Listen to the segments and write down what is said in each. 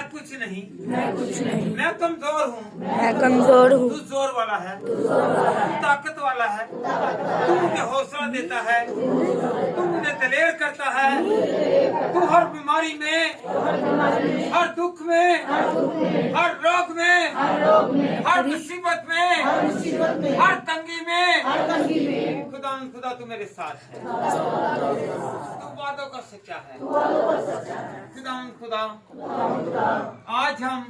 कुछ नहीं, मैं कमजोर हूँ, तू जोर वाला है, तू ताकत वाला है, तू मुझे हौसला देता है, तू मुझे दलेर करता है, तू हर बीमारी में, हर दुख में, हर रोग में, हर मुसीबत में, हर तंगी में, खुदा तू मेरे साथ है, तू वादों का सच्चा है। खुदा आज हम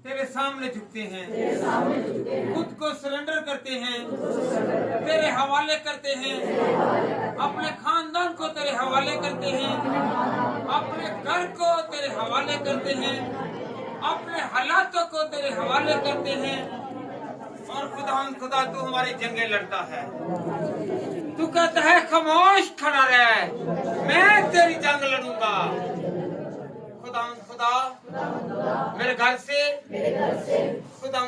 तेरे सामने झुकते हैं, खुद को सरेंडर करते हैं, तेरे हवाले करते हैं, अपने खानदान को तेरे हवाले करते हैं, अपने घर को तेरे हवाले करते हैं, अपने हालातों को तेरे हवाले करते हैं। और खुदा तू हमारी जंगें लड़ता है, तू कहता है खामोश खड़ा रह, मैं तेरी जंग लड़ूंगा। खुदा मेरे घर से खुदा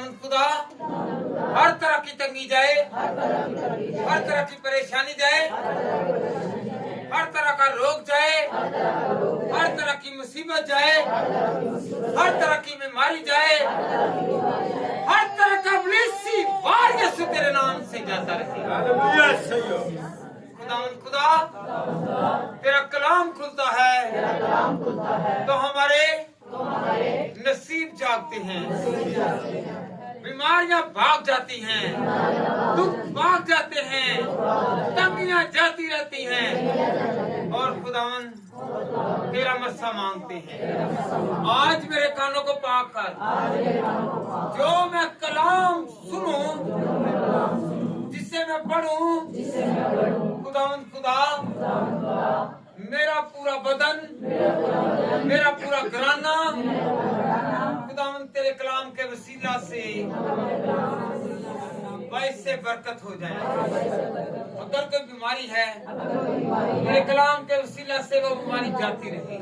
हर तरह की तंगी जाए, हर तरह की परेशानी जाए, हर तरह का रोग जाए, हर तरह की मुसीबत जाए, हर तरह की बीमारी जाए, हर तरह का इब्लीसी वार यीशु तेरे नाम से जाता रहे। खुदा तेरा कलाम खुलता है तो हमारे नसीब जागते हैं, बीमारियां भाग जाती हैं, दुख भाग जाते हैं, तंगियां जाती रहती हैं और खुदावन तेरा मस्सा मांगते हैं। आज मेरे कानों को पाक कर, जो मैं कलाम सुनूं, जिससे मैं पढ़ूं, खुदा मेरा पूरा बदन, मेरा पूरा घराना खुदावन तेरे कलाम के वसीला से से बरकत हो जाए। अगर कोई बीमारी है, तेरे कलाम के वसीला से वो बीमारी जाती रहे।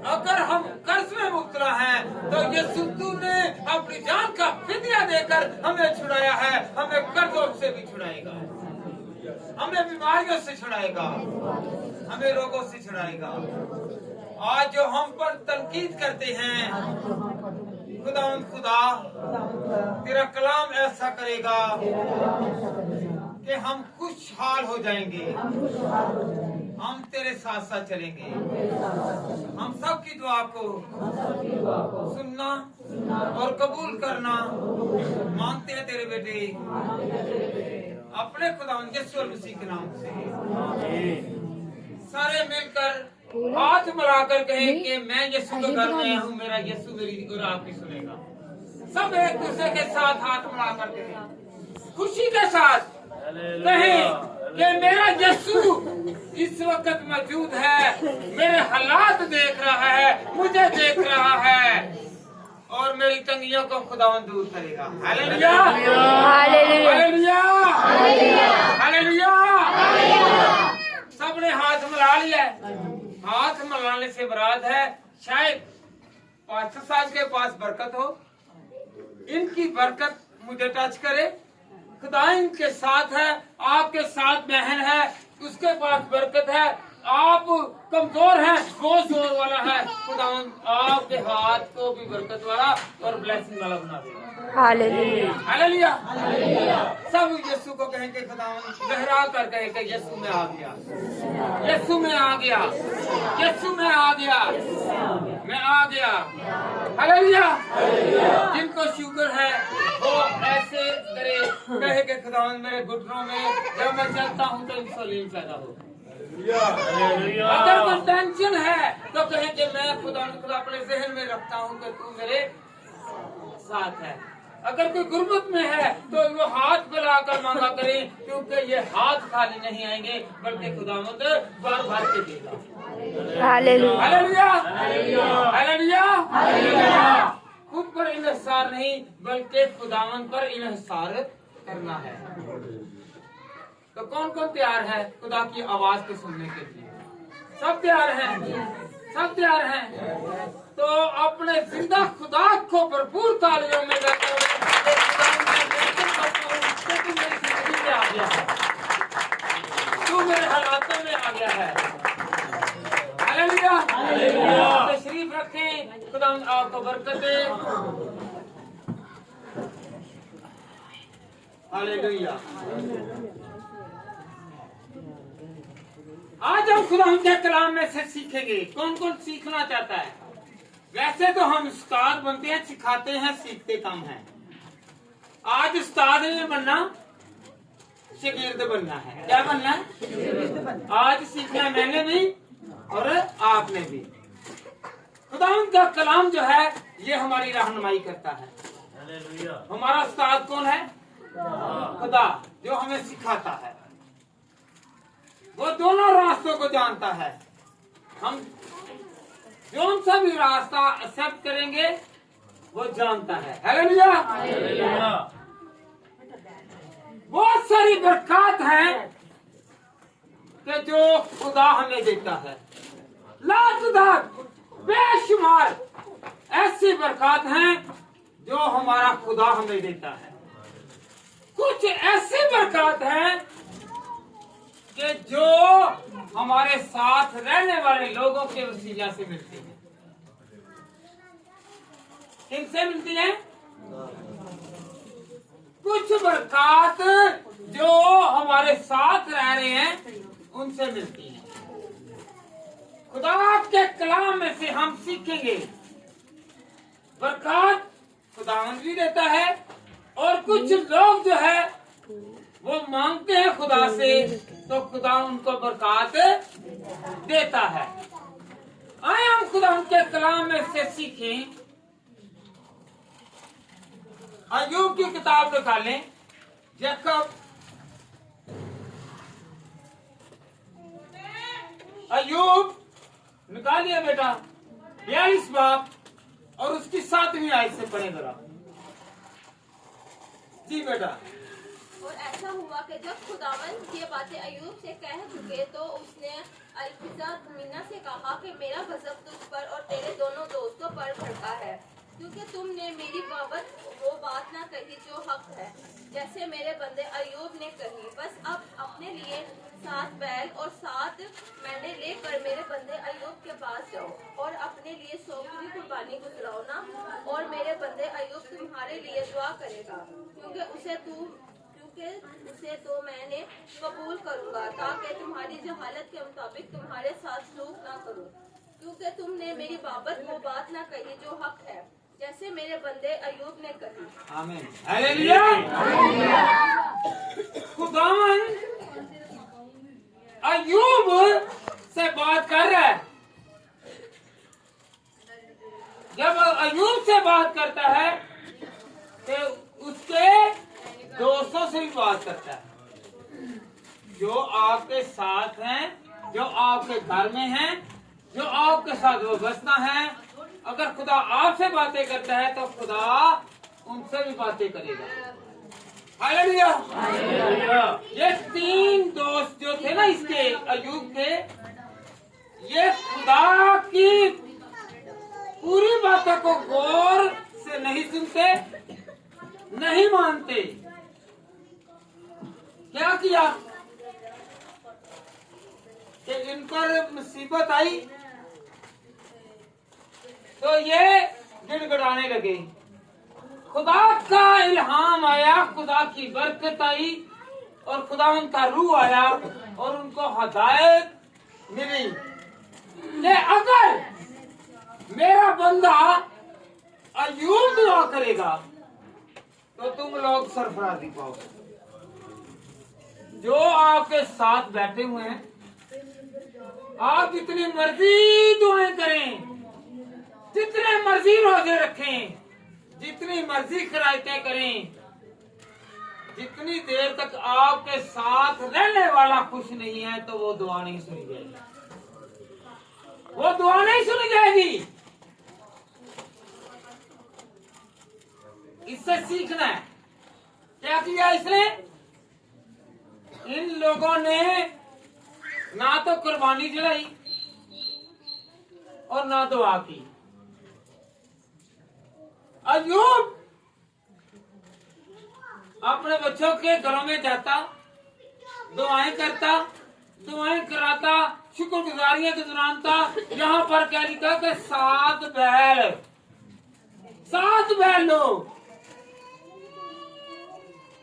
अगर हम कर्ज में मुब्तला हैं, तो यीशु ने अपनी जान का फिदिया देकर हमें छुड़ाया है, हमें कर्जों से भी छुड़ाएगा, हमें बीमारियों से छुड़ाएगा, हमें रोगों से छुड़ाएगा। आज जो हम पर तनकीद करते हैं, खुदा तेरा कलाम ऐसा करेगा कि हम खुशहाल हो जाएंगे, हम तेरे साथ साथ चलेंगे। हम सब की दुआ को सुनना और कबूल करना मांगते हैं तेरे बेटे अपने खुदा यीशु मसीह के नाम से। सारे मिलकर हाथ मिलाकर कहें कि मैं यीशु के घर में आया हूँ, मेरा यीशु मेरी और आपकी सुनेगा। सब एक दूसरे के साथ हाथ मिलाकर कहें, खुशी के साथ कहें कि मेरा यीशु इस वक्त मौजूद है, मेरे हालात देख रहा है, मुझे देख रहा है और मेरी तंगियों को खुदावन दूर करेगा। Hallelujah, hallelujah, hallelujah. सबने हाथ मिला लिया है। हाथ मिलाने से मुराद है शायद पास्टर साहब के पास बरकत हो, इनकी बरकत मुझे टच करे। खुदा इनके साथ है, आपके साथ बहन है, उसके पास बरकत है। आप कमजोर हैं, वो जोर वाला है। खुदा आपके हाथ को भी बरकत वाला और ब्लेसिंग वाला बना देगा। Hallelujah, hallelujah. सब यीशु को कहेंगे, खुदा लहरा कर कहेंगे यीशु में आ गया, यीशु में आ गया, यीशु में आ गया, मैं आ गया। हालेलुया। जिनको शुगर है वो ऐसे करे, कहे के खुदा मेरे घुटनों में जब मैं चलता हूँ तो इंसुलिन पैदा हो। अगर कोई टेंशन है तो कहे कि मैं खुदा अपने जहन में रखता हूँ कि तू मेरे साथ है। अगर कोई गुर्बत में है तो वो हाथ फैलाकर मांगा करे, क्योंकि ये हाथ खाली नहीं आएंगे बल्कि खुदावंद भर भर के देगा। Hallelujah, hallelujah, hallelujah, hallelujah. खुद पर इन्हिसार नहीं बल्कि खुदावंद पर इन्हिसार करना है। तो कौन कौन तैयार है खुदा की आवाज को सुनने के लिए? सब तैयार हैं, सब तैयार हैं। तो अपने जिंदा खुदा को भरपूर तालियों में तू मेरी जिंदगी में आ गया है, तू मेरे हालातों में आ गया है। Hallelujah, hallelujah. तशरीफ रखें, खुदा आपको बरकत दे। हालेलुया। आज हम खुदा के कलाम में से सीखेंगे। कौन कौन सीखना चाहता है? वैसे तो हम उस्ताद बनते हैं, सिखाते हैं, सीखते कम हैं। आज उस्ताद नहीं बनना, शागिर्द बनना है। क्या बनना है? आज सीखना मैंने भी और आपने भी। खुदा का कलाम जो है ये हमारी रहनुमाई करता है। हमारा उस्ताद कौन है? खुदा, जो हमें सिखाता है। वो दोनों रास्तों को जानता है। हम जो सा भी रास्ता एक्सेप्ट करेंगे वो जानता है। हालेलुया। बहुत सारी बरकत है कि जो खुदा हमें देता है। लातदार बेशुमार ऐसी बरकत हैं जो हमारा खुदा हमें देता है। कुछ ऐसी बरकत हैं कि जो हमारे साथ रहने वाले लोगों के वसीला से मिलती है। किनसे मिलती है? कुछ बरकत जो हमारे साथ रह रहे हैं उनसे मिलती है। खुदा के कलाम में से हम सीखेंगे बरकत खुदावंद भी देता है और कुछ लोग जो है वो मांगते हैं खुदा से तो खुदा उनको बरकत देता है। आए हम खुदा के कलाम में से सीखें। अय्यूब की किताब निकालें। याकूब अय्यूब निकालिए बेटा, 42 बाब और उसकी 7वीं आयत से पढ़े जरा। जी बेटा। और ऐसा हुआ कि जब खुदावंद ये बातें अय्यूब से कह चुके तो उसने अल्फिजा मीना से कहा कि मेरा गजब तुझ पर और तेरे दोनों दोस्तों पर भड़का है, क्योंकि तुमने मेरी बाबत वो बात ना कही जो हक है, जैसे मेरे बंदे अय्यूब ने कही। बस अब अपने लिए 7 बैल और 7 मेंढे लेकर मेरे बंदे अय्यूब के पास जाओ और अपने लिए 100 की कुर्बानी गुजराओ ना, और मेरे बंदे अय्यूब तुम्हारे लिए दुआ करेगा, क्योंकि उसे तो मैंने कबूल करूंगा, ताकि तुम्हारी जहालत के मुताबिक तुम्हारे साथ सलूक ना करूं, क्योंकि तुमने मेरी बाबत वो बात ना कही जो हक है, जैसे मेरे बंदे अय्यूब ने कही। आमीन। हालेलुया। खुदावंद अय्यूब से बात कर रहा है। जब अय्यूब से बात करता है तो उसके दोस्तों से भी बात करता है, जो आपके साथ हैं, जो आपके घर में हैं, जो आपके साथ वाबस्ता हैं। अगर खुदा आपसे बातें करता है तो खुदा उनसे भी बातें करेगा। हालेलुया। ये 3 दोस्त जो थे ना इसके अय्यूब के, ये खुदा की पूरी बातों को गौर से नहीं सुनते, नहीं मानते। क्या किया कि इन पर मुसीबत आई तो ये गिड़गिड़ाने लगे। खुदा का इल्हाम आया, खुदा की बरकत आई और खुदा उनका रूह आया और उनको हदायत मिली कि अगर मेरा बंदा अय्यूब दुआ करेगा तो तुम लोग सरफराजी पाओगे। जो आपके साथ बैठे हुए हैं, आप जितनी मर्जी दुआएं करें, जितने मर्जी रोजे रखें, जितनी मर्जी खराइतें करें, जितनी देर तक आपके साथ रहने वाला खुश नहीं है तो वो दुआ नहीं सुनी जाएगी। वो दुआ नहीं सुनी जाएगी। इससे सीखना है। क्या किया इसने? इन लोगों ने ना तो कुर्बानी चढ़ाई और ना दुआ की। अय्यूब अपने बच्चों के घरों में जाता, दुआएं करता, दुआएं कराता, शुक्रगुजारियां के दौरान था। यहाँ पर क्या लिखा कि 7 बैल लो,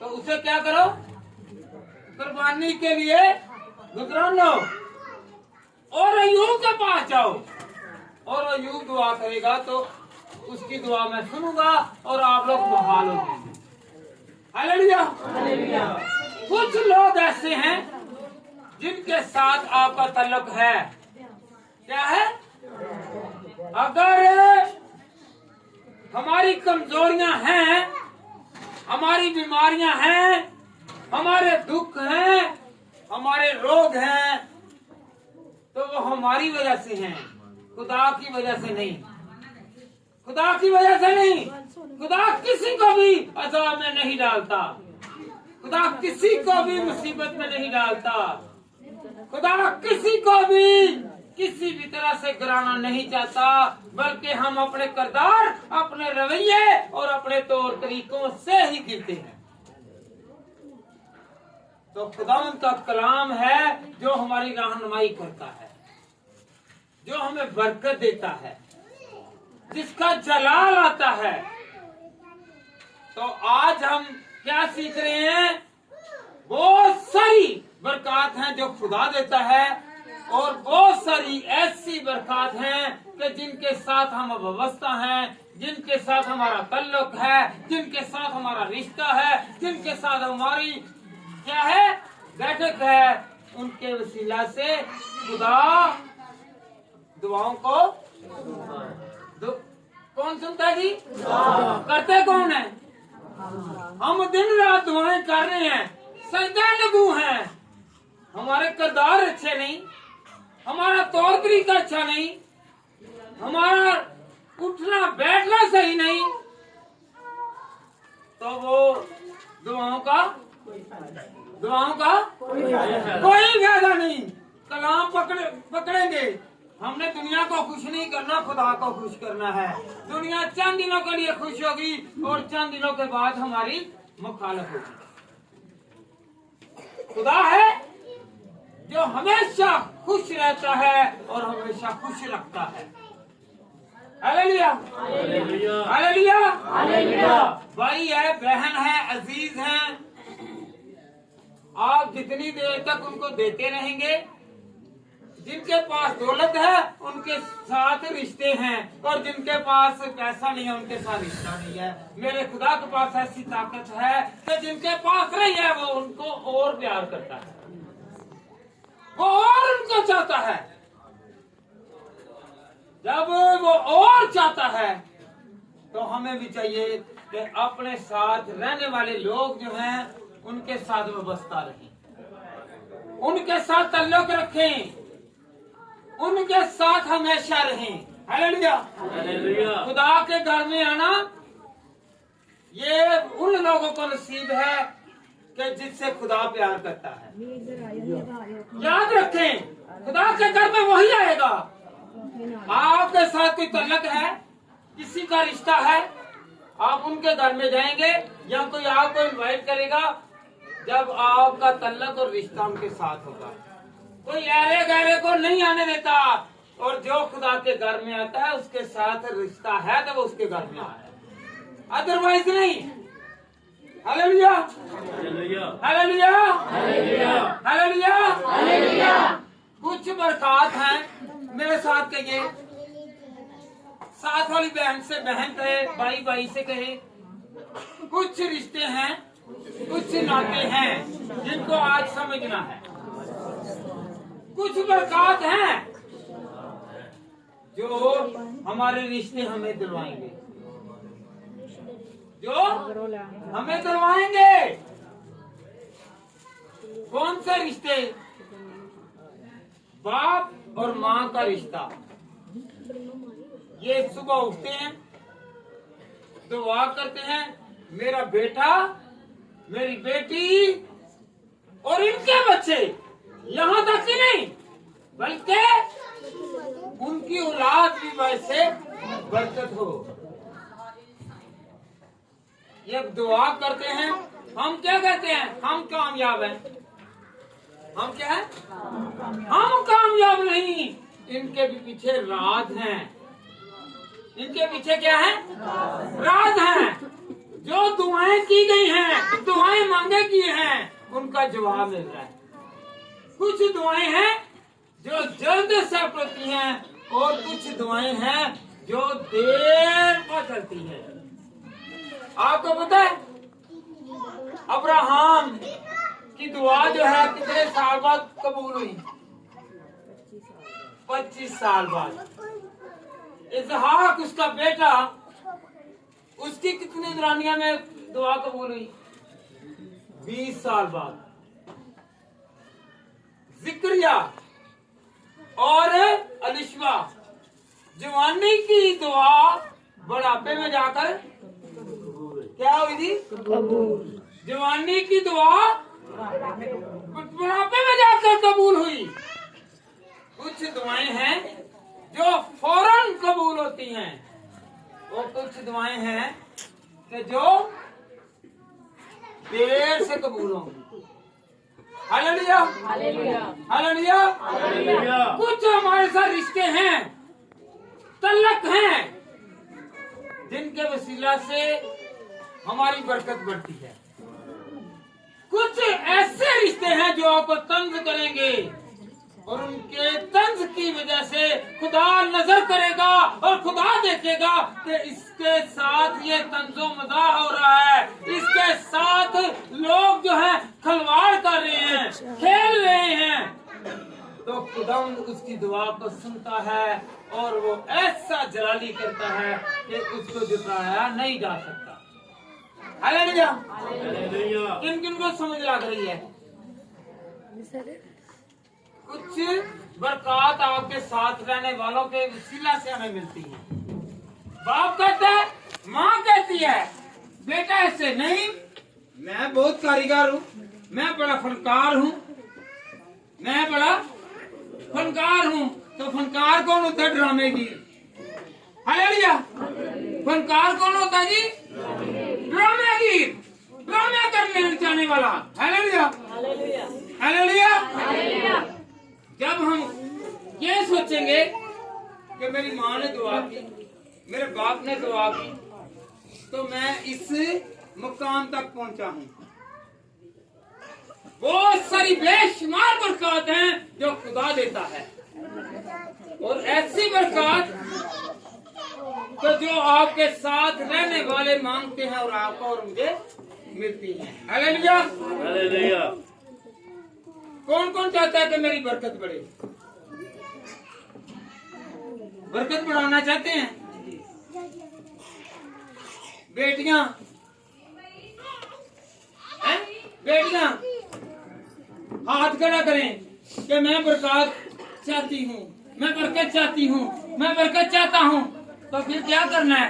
तो उसे क्या करो, कुर्बानी के लिए गुजरान लो और अय्यूब के पास जाओ, और अय्यूब दुआ करेगा तो उसकी दुआ मैं सुनूंगा और आप लोग बहाल हो जाएंगे। हालेलुया। कुछ लोग ऐसे हैं जिनके साथ आपका ताल्लुक है, क्या है, अगर हमारी कमजोरियां हैं, हमारी बीमारियां हैं, हमारे दुख हैं, हमारे रोग हैं, तो वो हमारी वजह से हैं, खुदा की वजह से नहीं। खुदा की वजह से नहीं। खुदा किसी को भी अज़ाब में नहीं डालता, खुदा किसी को भी मुसीबत में नहीं डालता, खुदा किसी को भी किसी भी तरह से गिराना नहीं चाहता, बल्कि हम अपने किरदार, अपने रवैये और अपने तौर तरीकों से ही गिरते हैं। तो खुदावंद का कलाम है जो हमारी रहनुमाई करता है, जो हमें बरकत देता है, जिसका जलाल आता है। तो आज हम क्या सीख रहे हैं? बहुत सारी बरकत हैं जो खुदा देता है, और बहुत सारी ऐसी बरकत हैं कि जिनके साथ हम वाबस्ता हैं, जिनके साथ हमारा ताल्लुक है, जिनके साथ हमारा रिश्ता है, जिनके साथ हमारी क्या है, बैठक है, उनके वसीला से खुदा दुआओं को कौन सुनता है जी? करते कौन है? हम दिन रात दुआएं कर रहे हैं, सजदा लगू हैं, हमारे किरदार अच्छे नहीं, हमारा तौर तरीका अच्छा नहीं, हमारा उठना बैठना सही नहीं, तो वो दुआओं का कोई फायदा नहीं। कलाम पकड़ेंगे, हमने दुनिया को खुश नहीं करना, खुदा को खुश करना है। दुनिया चंद दिनों के लिए खुश होगी और चंद दिनों के बाद हमारी मुखालफ होगी। खुदा है जो हमेशा खुश रहता है और हमेशा खुश रखता है। Hallelujah, hallelujah, hallelujah. भाई है, बहन है, अजीज हैं, आप जितनी देर तक उनको देते रहेंगे, जिनके पास दौलत है उनके साथ रिश्ते हैं, और जिनके पास पैसा नहीं है उनके साथ रिश्ता नहीं है। मेरे खुदा के पास ऐसी ताकत है कि जिनके पास नहीं है वो उनको और प्यार करता है, वो और उनको चाहता है। जब वो और चाहता है तो हमें भी चाहिए कि अपने साथ रहने वाले लोग जो हैं उनके साथ वाबस्ता रहें, उनके साथ ताल्लुक रखें, उनके साथ हमेशा रहें। Hallelujah, hallelujah. खुदा के घर में आना ये उन लोगों को नसीब है कि जिससे खुदा प्यार करता है। याद रखें, खुदा के घर में वही आएगा। आपके साथ कोई ताल्लुक है, किसी का रिश्ता है, आप उनके घर में जाएंगे या कोई आपको इनवाइट करेगा, जब आपका ताल्लुक और रिश्ता उनके साथ होगा। कोई ऐरे गहरे को नहीं आने देता, और जो खुदा के घर में आता है उसके साथ रिश्ता है तो वो उसके घर में आया, अदरवाइज नहीं। Hallelujah, hallelujah, hallelujah, hallelujah. कुछ बरकत हैं, मेरे साथ कहिए, साथ वाली बहन से बहन कहे, भाई भाई से कहे। कुछ रिश्ते हैं, कुछ नाते हैं जिनको आज समझना है। कुछ बरकत हैं जो हमारे रिश्ते हमें दिलवाएंगे, जो हमें दिलवाएंगे। कौन से रिश्ते? बाप और माँ का रिश्ता। ये सुबह उठते हैं, दुआ करते हैं, मेरा बेटा, मेरी बेटी और इनके बच्चे, यहाँ तक ही नहीं बल्कि उनकी औलाद भी वैसे बरकत हो। ये दुआ करते हैं। हम क्या कहते हैं? हम कामयाब हैं, हम क्या है? हम कामयाब नहीं। इनके भी पीछे राज हैं। इनके पीछे क्या है? राज हैं। जो दुआएं की गई हैं, दुआएं मांगे किए हैं, उनका जवाब मिल रहा है। कुछ दुआएं हैं जो जल्द एक्सेप्ट होती हैं और कुछ दुआएं हैं जो देर पर चलती हैं। आपको पता है अब्राहम की दुआ जो है कितने साल बाद कबूल हुई? 25 साल बाद। इसहाक उसका बेटा, उसकी कितनी दरानिया में दुआ कबूल हुई? 20 साल बाद। जिक्रिया और अलिशबा जवानी की दुआ बुढ़ापे में जाकर क्या हुई थी? जवानी की दुआ बुढ़ापे में जाकर कबूल हुई। कुछ दुआएं हैं जो फौरन कबूल होती हैं और कुछ दुआएं हैं कि जो देर से कबूल होंगी। Hallelujah, hallelujah, hallelujah, hallelujah. कुछ हमारे साथ रिश्ते हैं, तल्लक हैं, जिनके वसीला से हमारी बरकत बढ़ती है। कुछ ऐसे रिश्ते हैं जो आपको तंज करेंगे और उनके तंज की वजह से खुदा नजर करेगा और खुदा देखेगा कि इसके साथ ये तंजो मज़ाह हो रहा है, इसके साथ लोग जो है खिलवाड़ कर रहे हैं, खेल रहे हैं। तो खुदा उसकी दुआ को सुनता है और वो ऐसा जलाली करता है कि उसको जुटाया नहीं जा सकता। Hallelujah, hallelujah. किन किन को समझ लग रही है? कुछ बरकत आपके साथ रहने वालों के वसीला से हमें मिलती है। बाप कहता है, माँ कहती है, बेटा ऐसे नहीं, मैं बहुत कारीगर हूँ, मैं बड़ा फनकार हूँ, मैं बड़ा फनकार हूँ। तो फनकार कौन होता है? ड्रामेगीर। हालेलुया। फनकार कौन होता है जी? ड्रामेगीर, ड्रामे करने जाने वाला। Hallelujah, hallelujah, hallelujah. जब हम ये सोचेंगे कि मेरी माँ ने दुआ की, मेरे बाप ने दुआ की, तो मैं इस मुकाम तक पहुंचा हूँ। बहुत सारी बेशुमार बरकत हैं जो खुदा देता है और ऐसी बरकत तो जो आपके साथ रहने वाले मांगते हैं और आपको और मुझे मिलती है। Hallelujah, hallelujah. कौन कौन चाहता है कि मेरी बरकत बढ़े? बरकत बढ़ाना चाहते हैं? बेटियां हैं? बेटियां हाथ खड़ा करें कि मैं बरकत चाहती हूँ, मैं बरकत चाहती हूँ, मैं बरकत चाहता हूँ। तो फिर क्या करना है?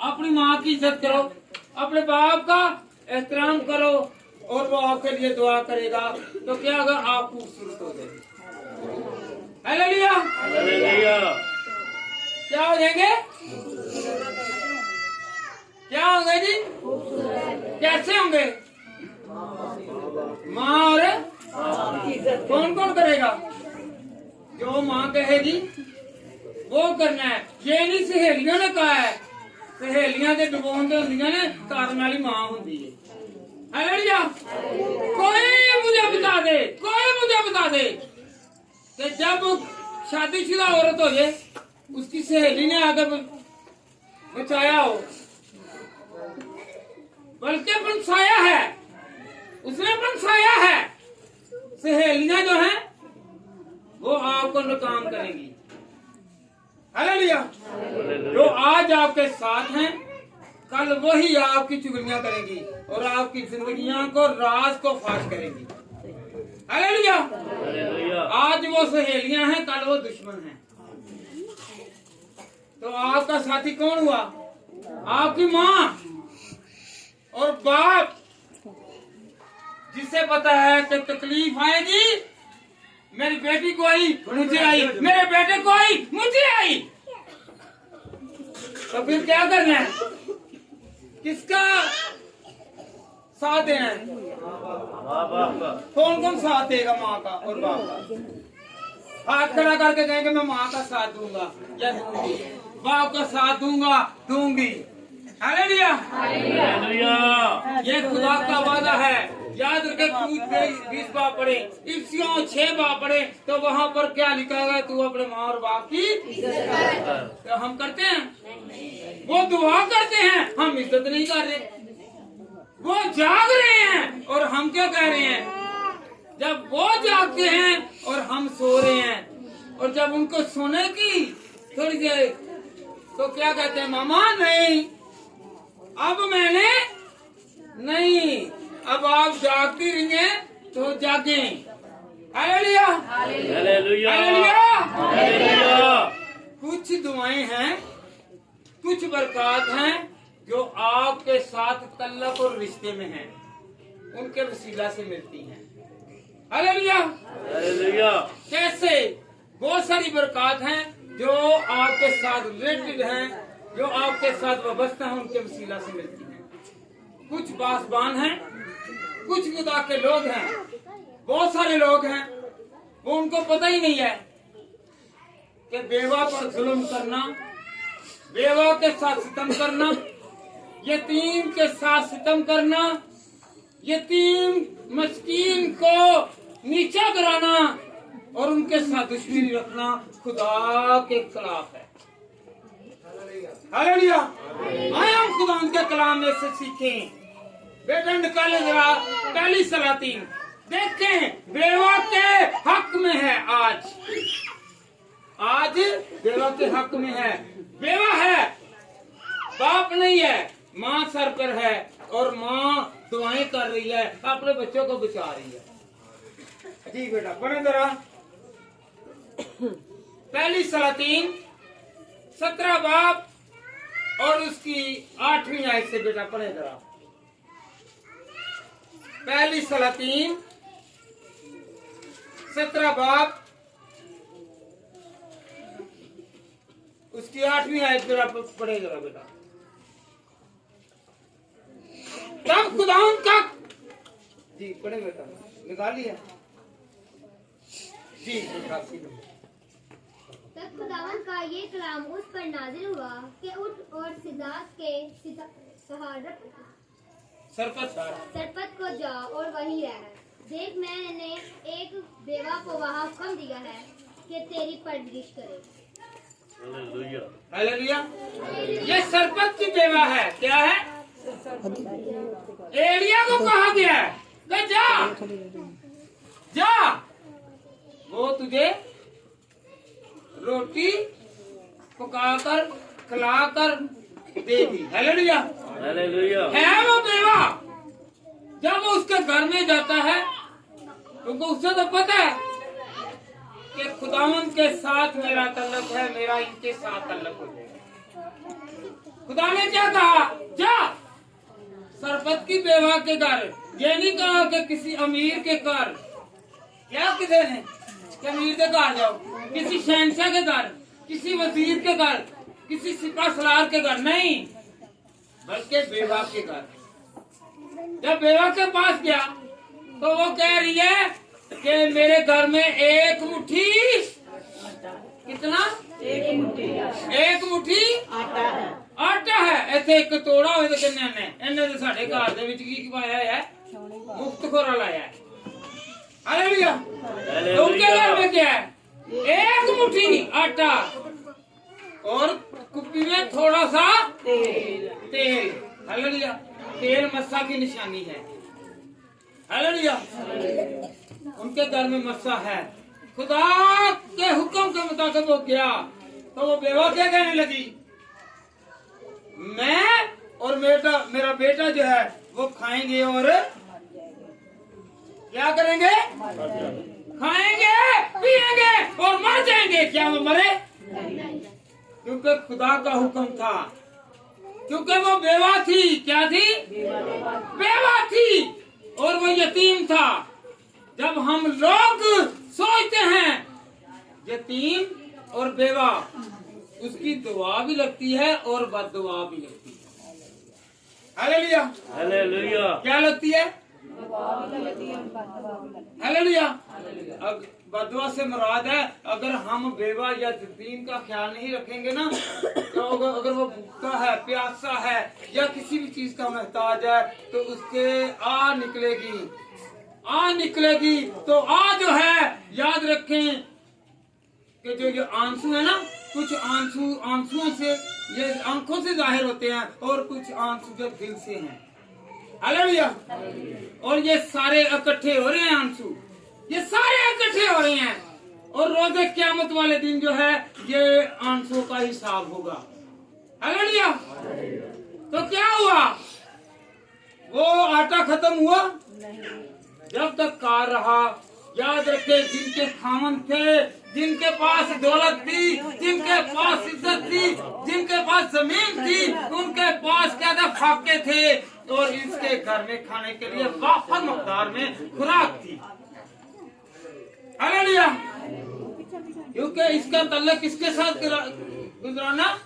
अपनी माँ की इज्जत करो, अपने बाप का एहतराम करो और वो आपके लिए दुआ करेगा। तो क्या होगा? आप खूबसूरत हो जाएंगे। Hallelujah, hallelujah. क्या हो जाएंगे? क्या होंगे जी? कैसे होंगे? माँ और कौन कौन करेगा? जो माँ कहेगी वो करना है। ये नहीं सहेलियों ने कहा है, सहेलियां के डुबोन तो होंदियां ने, कारण वाली माँ होंदी है। हालेलुया। कोई मुझे बता दे, कोई मुझे बता दे कि जब शादीशुदा औरत हो जाए उसकी सहेली ने आकर बचाया हो, बल्कि फंसाया है, उसने फंसाया है। सहेलियां जो हैं वो आपको नाकाम करेंगी। हालेलुया। जो आज आपके साथ हैं कल वही आपकी चुगलियां करेंगी और आपकी जिंदगियां को, राज को फाश करेंगी। हालेलुया। आज वो सहेलियां हैं, कल वो दुश्मन हैं। तो आपका साथी कौन हुआ? आपकी माँ और बाप, जिसे पता है कि तकलीफ आएगी, मेरी बेटी को आई मुझे आई, मेरे बेटे को आई मुझे आई। तो फिर क्या करना है? किसका साथ देना है। कौन कौन साथ देगा माँ का और बाप का? हाथ खड़ा करके कहेंगे मैं माँ का साथ दूंगा या दूंगी, बाप का साथ दूंगा दूंगी। हालेलुया। ये खुदा का वादा है। याद रखे, कूद 20 बाप पढ़े, इफ्सियों 6 बाप पढ़े, तो वहाँ पर क्या लिखा है? तू अपने माँ और बाप की इज्जत कर। तो हम करते हैं? वो दुआ करते हैं, हम इज्जत नहीं कर रहे। वो जाग रहे हैं और हम क्या कह रहे हैं? जब वो जागते हैं और हम सो रहे हैं, और जब उनको सोने की थोड़ी देर तो क्या कहते हैं? मामा नहीं, अब मैंने नहीं, अब आप जागती रहिए तो जागे। Hallelujah hallelujah hallelujah. कुछ दुआएं हैं, कुछ बरकत हैं जो आपके साथ तल्लक और रिश्ते में हैं, उनके वसीला से मिलती हैं। Hallelujah hallelujah. कैसे? बहुत सारी बरकत हैं जो आपके साथ रिलेटेड हैं, जो आपके साथ वाबस्ता हैं, उनके वसीला से मिलती हैं। कुछ बासबान हैं, कुछ खुदा के लोग हैं, बहुत सारे लोग हैं, वो उनको पता ही नहीं है कि बेवा पर जुल्म करना, बेवा के साथ सितम करना, यतीम के साथ सितम करना, यतीम मस्कीन को नीचा कराना और उनके साथ दुश्मनी रखना खुदा के खिलाफ है। हालेलुया। आए हम खुदा के कलाम में से सीखें। बेटा निकाले जरा पहली सलातीन, देखें बेवा के हक में है। आज बेवा के हक में है। बेवा है, बाप नहीं है, माँ सर पर है और माँ दुआएं कर रही है, अपने बच्चों को बचा रही है। ठीक बेटा, पढ़े जरा पहली सलातीन 17 बाप और उसकी 8वीं आयत से। बेटा पढ़े जरा पहली सलातीन 17 बाप उसकी 8वीं आयत जरा पढ़े जरा बेटा। तब खुदावन का जी पढ़े बेटा, निकाल लिया जी। तब खुदावन का ये कलाम उस पर नाजिल हुआ कि उठ और सिदात के सरपत को जा और वहीं रह। देख मैंने एक बेवा को वहाँ हुक्म दिया है कि तेरी परवरिश करे। हालेलुया। ये सरपत की बेवा है। क्या है? एलिया को कहा गया है कि जा वो तुझे रोटी पकाकर खिलाकर देगी। Hallelujah hallelujah. है वो बेवा, जब वो उसके घर में जाता है क्योंकि उससे तो पता है कि खुदावन के साथ मेरा तल्लक है, मेरा इनके साथ तल्लक हो जाएगा। खुदा ने क्या कहा? जा सरपत की बेवा के घर। ये नहीं कहा कि किसी अमीर के घर। क्या किसे ने कि अमीर के घर जाओ, किसी शहंशाह के घर, किसी वजीर के घर, किसी सिपा सलार के घर नहीं, बल्कि बेवा के घर। जब बेवा के पास गया तो वो कह रही है कि मेरे घर में एक मुट्ठी कितना? एक मुट्ठी आटा है। ऐसे एक तोड़ा होए तो किन्ने ने इन्ने तो साडे घर दे विच की पाया है? मुफ्त खोरा लाया है। हालेलुया। तो उनके घर में क्या है? एक मुट्ठी आटा और कुप्पी में थोड़ा सा तेल। हालेलुया। तेल मस्सा की निशानी है। हालेलुया। उनके घर में मस्सा है। खुदा के हुक्म के मुताबिक वो गया तो वो बेवा क्या कहने लगी? मैं और मेरा बेटा जो है वो खाएंगे और क्या करेंगे? खाएंगे पिएंगे और मर जाएंगे। क्या वो मरे? क्योंकि खुदा का हुक्म था, क्योंकि वो बेवा थी। क्या थी? बेवा थी और वो यतीम था। जब हम लोग सोचते हैं यतीम और बेवा, उसकी दुआ भी लगती है और बददुआ भी लगती है। हालेलुया। हालेलुया। क्या लगती है? हालेलुया। अब बदुआ से मुराद है अगर हम बेवा या यतीम का ख्याल नहीं रखेंगे ना, तो अगर वो भूखा है, प्यासा है या किसी भी चीज का मोहताज है, तो उसके आ निकलेगी। तो आ जो है, याद रखें कि जो ये आंसू है ना, कुछ आंसुओं से, ये आंखों से जाहिर होते हैं और कुछ आंसू जो दिल से हैं। हालेलुया। और ये सारे इकट्ठे हो रहे हैं, आंसू ये सारे इकट्ठे हो रहे हैं, और रोजे क़यामत वाले दिन जो है ये आंसुओं का हिसाब होगा। हालेलुया। तो क्या हुआ? वो आटा खत्म हुआ जब तक कार रहा। याद रखे, जिनके खामन थे, जिनके पास दौलत थी, जिनके पास इज्जत थी, जिनके पास जमीन थी, उनके पास क्या था? फाके थे, और इसके घर में खाने के लिए वाफर मकदार में खुराक थी। हालेलुया। क्योंकि इसका तल्लुक किसके साथ गुजराना?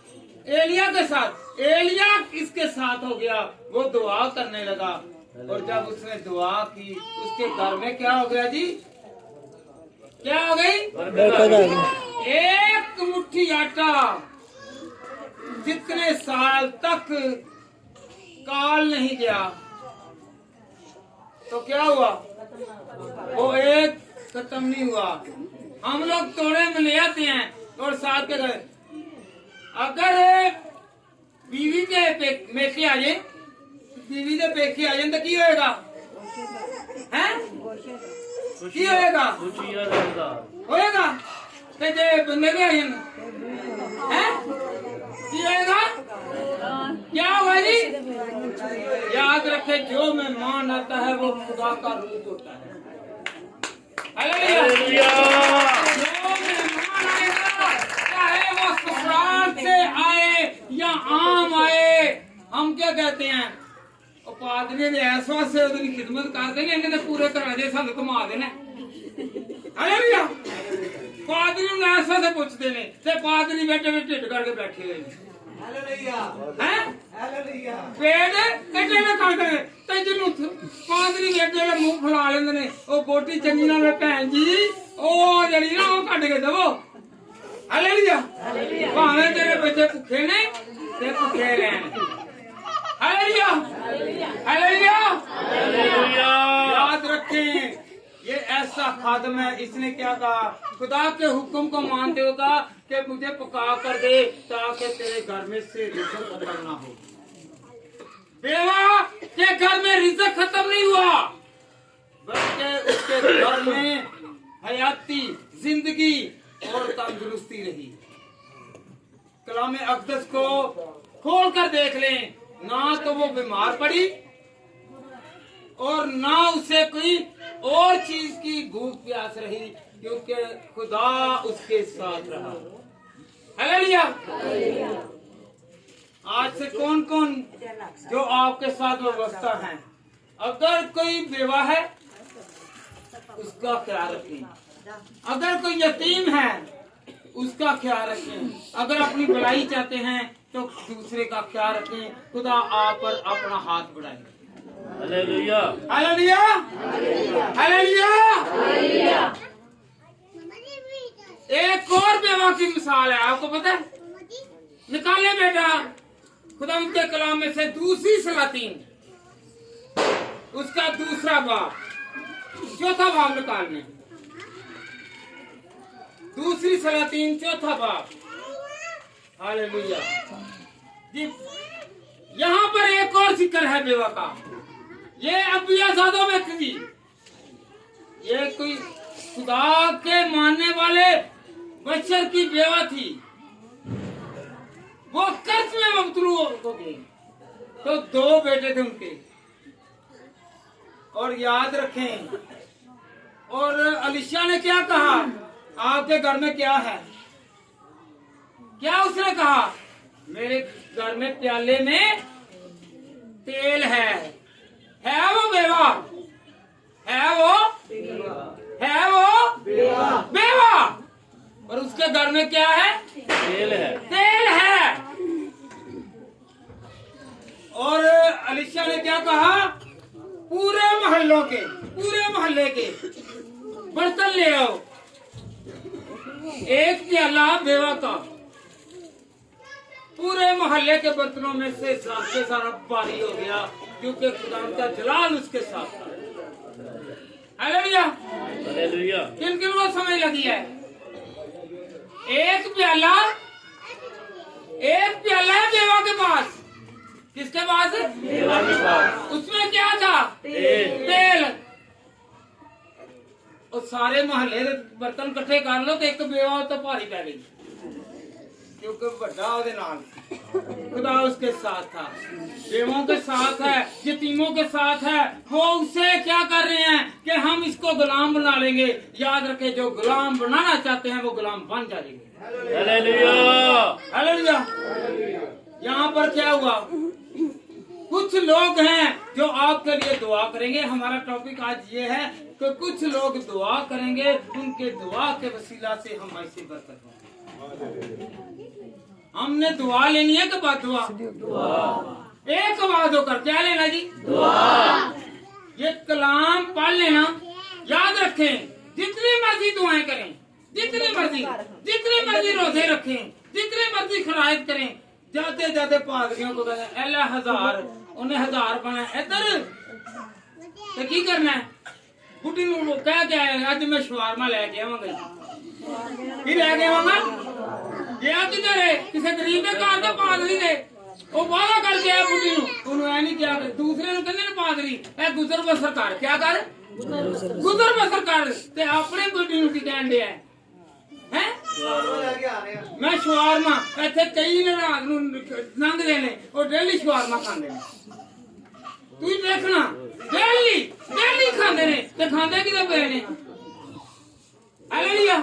एलिया के साथ। एलिया इसके साथ हो गया। वो दुआ करने लगा, और जब उसने दुआ की, उसके घर में क्या हो गया जी? क्या हो गई? एक मुट्ठी आटा जितने साल तक काल नहीं गया, तो क्या हुआ? वो एक खत्म नहीं हुआ। हम लोग तोड़े में ले आते हैं और साथ के घर, अगर बीवी के मेके आ जाए, बीवी के पेके आ जाए तो की होएगा? हैं? की होएगा? होएगा। तो जे बंदे के आ जाए हैं, की होएगा? क्या होगा जी? याद रखे, जो मेहमान आता है वो खुदा का रूप होता है। हालेलुया। जो मेहमान आएगा, चाहे वो ससुराल से आए या आम आए, हम क्या कहते हैं? पादरी ने ऐसा से उनकी खिदमत कर देंगे, इन्हें पूरे करा दे, सानू घुमा देने। हालेलुया। पादरी ने ऐसा से पूछते ने, ते पादरी बेटे में ढिड करके बैठे हुए हैं। पेट कटे में कर दे, ते जिन्नू पादरी बेटे में मुंह फुला लेंदे ने, ओ बोटी चंगी ना वे भैन जी, ओ जड़ी ना ओ कट के देवो। हालेलुया। भावें तेरे बच्चे भुखे ने ते भुखे रहन। हालेलुया। हालेलुया। याद रखें, ये ऐसा खादम है, इसने क्या कहा? खुदा के हुक्म को मानते होगा कि मुझे पका कर दे ताकि तेरे घर में से रिज़्क़ खत्म ना हो। बेवा के घर में रिज़्क़ खत्म नहीं हुआ, बल्कि उसके घर में हयाती, जिंदगी और तंदुरुस्ती रही। कलाम अक़दस को खोल कर देख लें, ना तो वो बीमार पड़ी और ना उसे कोई और चीज की भूख प्यास रही, क्योंकि खुदा उसके साथ रहा। हालेलुया। आज से कौन कौन जो आपके साथ व्यवस्था है, अगर कोई बेवा है उसका ख्याल रखें, अगर कोई यतीम है उसका ख्याल रखें, अगर अपनी भलाई चाहते हैं तो दूसरे का ख्याल रखें। खुदा आप पर अपना हाथ बढ़ाए। हालेलुया। हालेलुया। हालेलुया। एक और बेवा की मिसाल है, आपको पता है? निकाले बेटा खुदा के कलाम में से दूसरी सलातीन, उसका दूसरा बाब, चौथा बाब निकालने। दूसरी सलातीन चौथा बाब। हालेलुया जी। यहाँ पर एक और जिक्र है बेवा का। ये अबियाज़ादों में थी, ये कोई खुदा के मानने वाले बशर की बेवा थी। वो कर्ज में मुब्तला हो गई, तो दो बेटे थे उनके। और याद रखें, और अलीशा ने क्या कहा? आपके घर में क्या है? क्या उसने कहा? मेरे घर में प्याले में तेल है वो बेवा? है वो बेवा? और उसके घर में क्या है? तेल है। और क्या कहा, पूरे मोहल्ले के बर्तन ले आओ, एक प्याला बेवा का। पूरे मोहल्ले के बर्तनों में से सारा भारी हो गया, क्योंकि खुदा का जलाल उसके साथ था। Hallelujah, hallelujah. किन किन को समझ लगी है? एक प्याला है बेवा के पास। किसके पास? बेवा के पास। उसमें क्या था? तेल। और सारे मोहल्ले के बर्तन इकट्ठे कर लो तो एक बेवा तो भारी पै गई, क्योंकि बड़ा ਉਹਦੇ ਨਾਲ खुदा उसके साथ था। बेवों के साथ है, यतीमों के साथ है। वो उसे क्या कर रहे हैं कि हम इसको गुलाम बना लेंगे। याद रखें, जो गुलाम बनाना चाहते हैं वो गुलाम बन जाएंगे। Hallelujah, hallelujah. यहाँ पर क्या हुआ, कुछ लोग हैं जो आपके लिए दुआ करेंगे। हमारा टॉपिक आज ये है कि कुछ लोग दुआ करेंगे, उनके दुआ के वसीला से हम ऐसी बरकत होंगे। हमने दुआ लेनी है कि बाद दुआ? एक आवाज होकर क्या लेना जी? दुआ। ये कलाम पढ़ लेना, याद रखें। जितनी मर्जी दुआएं करें, जितनी मर्जी रोजे रखें, जितनी मर्जी खरायत करें, जाते जाते पादरियों को कहते एला 1000 उन्हें 1000 बना इधर तो की करना है? बुढ़ी नूं कह के आए अज मैं शवारमा लेके आवांगा। की लेके आवांगा? गया किधर है? किसी गरीब के घर के पादरी दे वो वादा करके आया बुढ़ी नूं, उन्होंने ऐ नहीं किया। दूसरे नूं कहंदे ने पादरी ए गुजर बसर कर, क्या कर? गुजर बसर कर। ते अपने बुढ़ी नूं की कहन दे हैं? मैं शवारमा इत्थे कई ने रात नूं लंघदे ने, वो डेली शवारमा खांदे ने। तू देखना डेली खांदे ने, ते खांदे किदे पे ने? Hallelujah,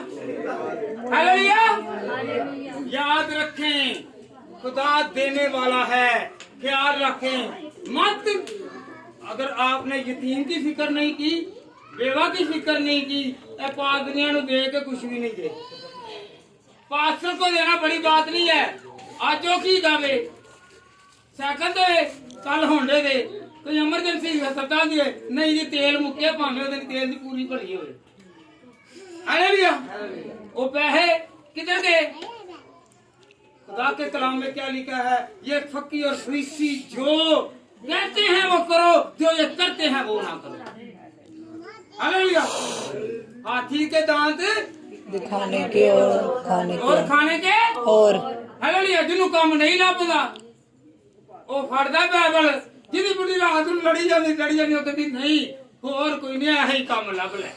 hallelujah. याद रखें, खुदा देने वाला है। ख्याल रखें मत, अगर आपने यतीम की फिक्र नहीं की, बेवा की फिक्र नहीं की, पादरियां नूं दे के कुछ भी नहीं दे। पास्टर को देना बड़ी बात नहीं है। आज वो की गावे साइकिल दे, कल होंडे दे, कोई एमरजेंसी हस्पताल दे नहीं जी, तेल मुक्के भावे ओदे तेल दी पूरी भरी होवे। हालेलुया। वो पैसे किधर गए? खुदा के कलाम में क्या लिखा है? ये फकीर और फरीसी जो कहते हैं वो करो, जो ये करते हैं वो ना करो। हालेलुया। हाथी के दांत दिखाने के और खाने के और हालेलुया। जिन्हों काम नहीं लभदा वो फड़दा बाइबल, जिहदी बुढ़ी रात नूं लड़ी जांदी वो कहंदी नहीं होर कोई नहीं, यही काम लभ ले।